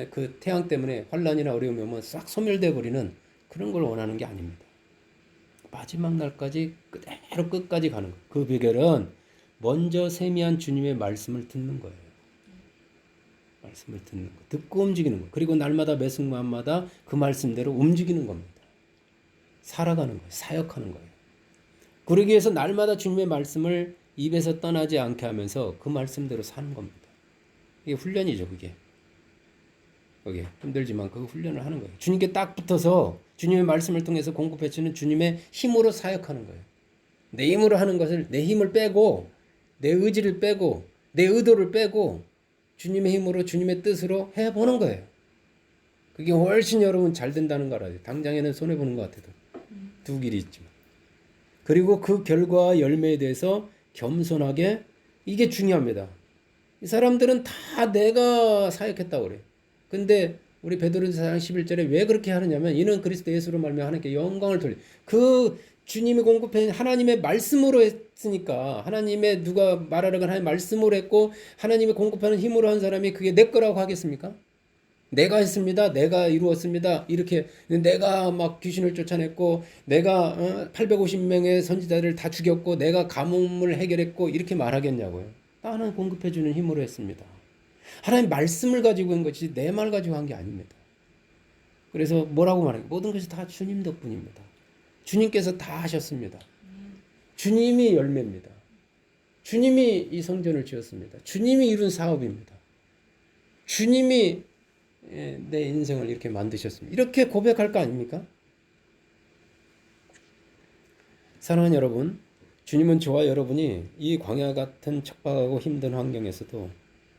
그 태양 때문에 환란이나 어려움이 오면 싹 소멸돼 버리는 그런 걸 원하는 게 아닙니다. 마지막 날까지 그대로 끝까지 가는 거예요. 그 비결은 먼저 세미한 주님의 말씀을 듣는 거예요. 말씀을 듣는 거, 듣고 움직이는 거. 그리고 날마다 매 순간마다 그 말씀대로 움직이는 겁니다. 살아가는 거예요. 사역하는 거예요. 그러기 위해서 날마다 주님의 말씀을 입에서 떠나지 않게 하면서 그 말씀대로 사는 겁니다. 이게 훈련이죠, 그게. 그게 힘들지만 그 훈련을 하는 거예요. 주님께 딱 붙어서 주님의 말씀을 통해서 공급해주는 주님의 힘으로 사역하는 거예요. 내 힘으로 하는 것을 내 힘을 빼고 내 의지를 빼고 내 의도를 빼고 주님의 힘으로 주님의 뜻으로 해보는 거예요. 그게 훨씬 여러분 잘 된다는 거 알아요. 당장에는 손해보는 것 같아도 두 길이 있지만. 그리고 그 결과와 열매에 대해서 겸손하게 이게 중요합니다. 이 사람들은 다 내가 사역했다고 그래요. 근데 우리 베드로전서 4장 11절에 왜 그렇게 하느냐면 이는 그리스도 예수로 말미암아 하나님께 영광을 돌리. 그 주님이 공급해 하나님의 말씀으로 했으니까 하나님의 누가 말하라고 하나님의 말씀으로 했고 하나님이 공급하는 힘으로 한 사람이 그게 내 거라고 하겠습니까? 내가 했습니다. 내가 이루었습니다. 이렇게 내가 막 귀신을 쫓아냈고 내가 850명의 선지자들을 다 죽였고 내가 가뭄을 해결했고 이렇게 말하겠냐고요. 나는 공급해주는 힘으로 했습니다. 하나님 말씀을 가지고 한 것이 내 말 가지고 한 게 아닙니다. 그래서 뭐라고 말해요? 모든 것이 다 주님 덕분입니다. 주님께서 다 하셨습니다. 주님이 열매입니다. 주님이 이 성전을 지었습니다. 주님이 이룬 사업입니다. 주님이 내 인생을 이렇게 만드셨습니다. 이렇게 고백할 거 아닙니까? 사랑하는 여러분, 주님은 저와 여러분이 이 광야 같은 척박하고 힘든 환경에서도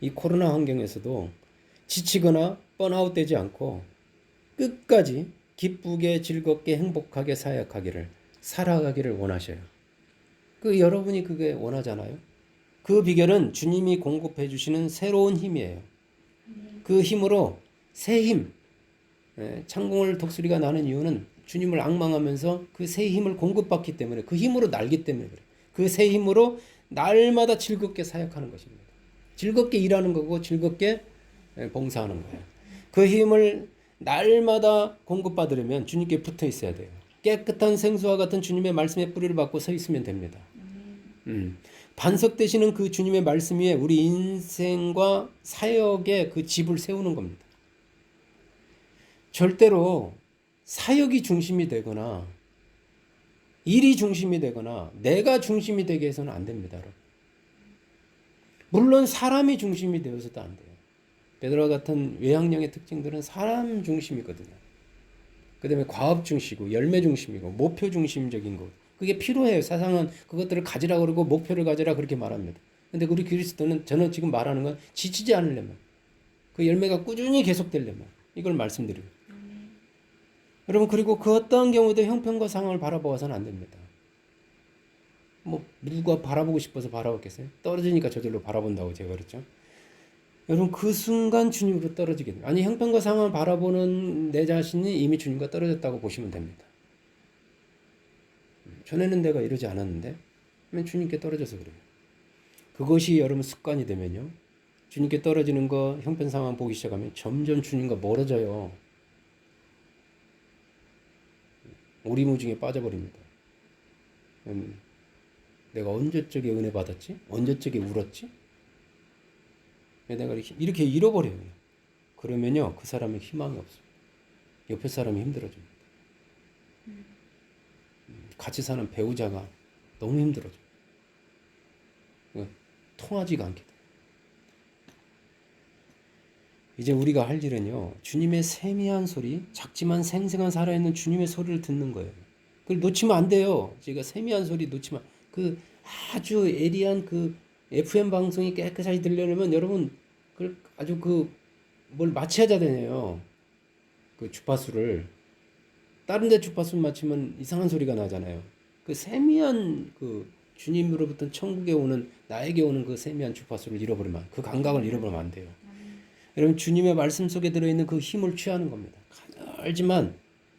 이 코로나 환경에서도 지치거나 번아웃 되지 않고 끝까지 기쁘게 즐겁게 행복하게 사역하기를 살아가기를 원하셔요. 그 여러분이 그게 원하잖아요. 그 비결은 주님이 공급해 주시는 새로운 힘이에요. 그 힘으로 새 힘, 창공을 독수리가 나는 이유는 주님을 앙망하면서 그 새 힘을 공급받기 때문에 그 힘으로 날기 때문에 그래요. 그 새 힘으로 날마다 즐겁게 사역하는 것입니다. 즐겁게 일하는 거고 즐겁게 봉사하는 거예요. 그 힘을 날마다 공급받으려면 주님께 붙어 있어야 돼요. 깨끗한 생수와 같은 주님의 말씀의 뿌리를 받고 서 있으면 됩니다. 반석되시는 그 주님의 말씀 위에 우리 인생과 사역의 그 집을 세우는 겁니다. 절대로 사역이 중심이 되거나 일이 중심이 되거나 내가 중심이 되게 해서는 안 됩니다. 여러분. 물론 사람이 중심이 되어서도 안 돼요. 베드로와 같은 외향령의 특징들은 사람 중심이거든요. 그 다음에 과업 중심이고 열매 중심이고 목표 중심적인 것. 그게 필요해요. 사상은 그것들을 가지라 그러고 목표를 가지라 그렇게 말합니다. 근데 우리 그리스도는 저는 지금 말하는 건 지치지 않으려면 그 열매가 꾸준히 계속되려면 이걸 말씀드려요. 여러분 그리고 그 어떠한 경우도 형편과 상황을 바라보아서는 안 됩니다. 뭐 누가 바라보고 싶어서 바라보겠어요? 떨어지니까 저절로 바라본다고 제가 그랬죠. 여러분 그 순간 주님으로 떨어지게 됩니다. 아니 형편과 상황을 바라보는 내 자신이 이미 주님과 떨어졌다고 보시면 됩니다. 전에는 내가 이러지 않았는데 주님께 떨어져서 그래요. 그것이 여러분 습관이 되면요. 주님께 떨어지는 거 형편 상황 보기 시작하면 점점 주님과 멀어져요. 오리무중에 빠져버립니다. 내가 언제적에 은혜 받았지? 언제적에 울었지? 내가 이렇게 잃어버려요. 그러면요, 그 사람의 희망이 없어요. 옆에 사람이 힘들어집니다. 같이 사는 배우자가 너무 힘들어져요. 통하지가 않게 돼요. 이제 우리가 할 일은요, 주님의 세미한 소리, 작지만 생생한 살아있는 주님의 소리를 듣는 거예요. 그걸 놓치면 안 돼요. 제가 세미한 소리 놓치면, 그 아주 예리한 그 FM 방송이 깨끗하게 들려면 여러분, 그걸 아주 뭘 맞춰야 되네요. 그 주파수를. 다른 데 주파수 맞추면 이상한 소리가 나잖아요. 그 세미한 그 주님으로부터 천국에 오는, 나에게 오는 그 세미한 주파수를 잃어버리면, 그 감각을 잃어버리면 안 돼요. 여러분 주님의 말씀 속에 들어있는 그 힘을 취하는 겁니다. 가늘지만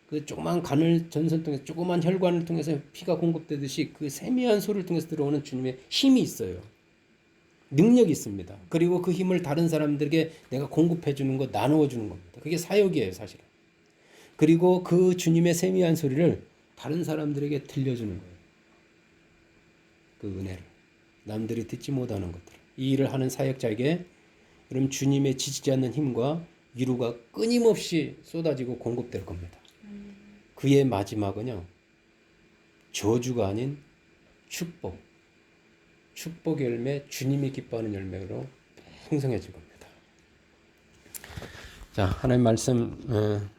그 조그만 간을 전선 통해서 조그만 혈관을 통해서 피가 공급되듯이 그 세미한 소리를 통해서 들어오는 주님의 힘이 있어요. 능력이 있습니다. 그리고 그 힘을 다른 사람들에게 내가 공급해 주는 거, 나누어 주는 겁니다. 그게 사역이에요, 사실은. 그리고 그 주님의 세미한 소리를 다른 사람들에게 들려주는 거예요. 그 은혜를. 남들이 듣지 못하는 것들. 이 일을 하는 사역자에게 그럼 주님의 지치지 않는 힘과 위로가 끊임없이 쏟아지고 공급될 겁니다. 그의 마지막은요. 저주가 아닌 축복. 축복의 열매, 주님이 기뻐하는 열매로 풍성해질 겁니다. 자, 하나님 말씀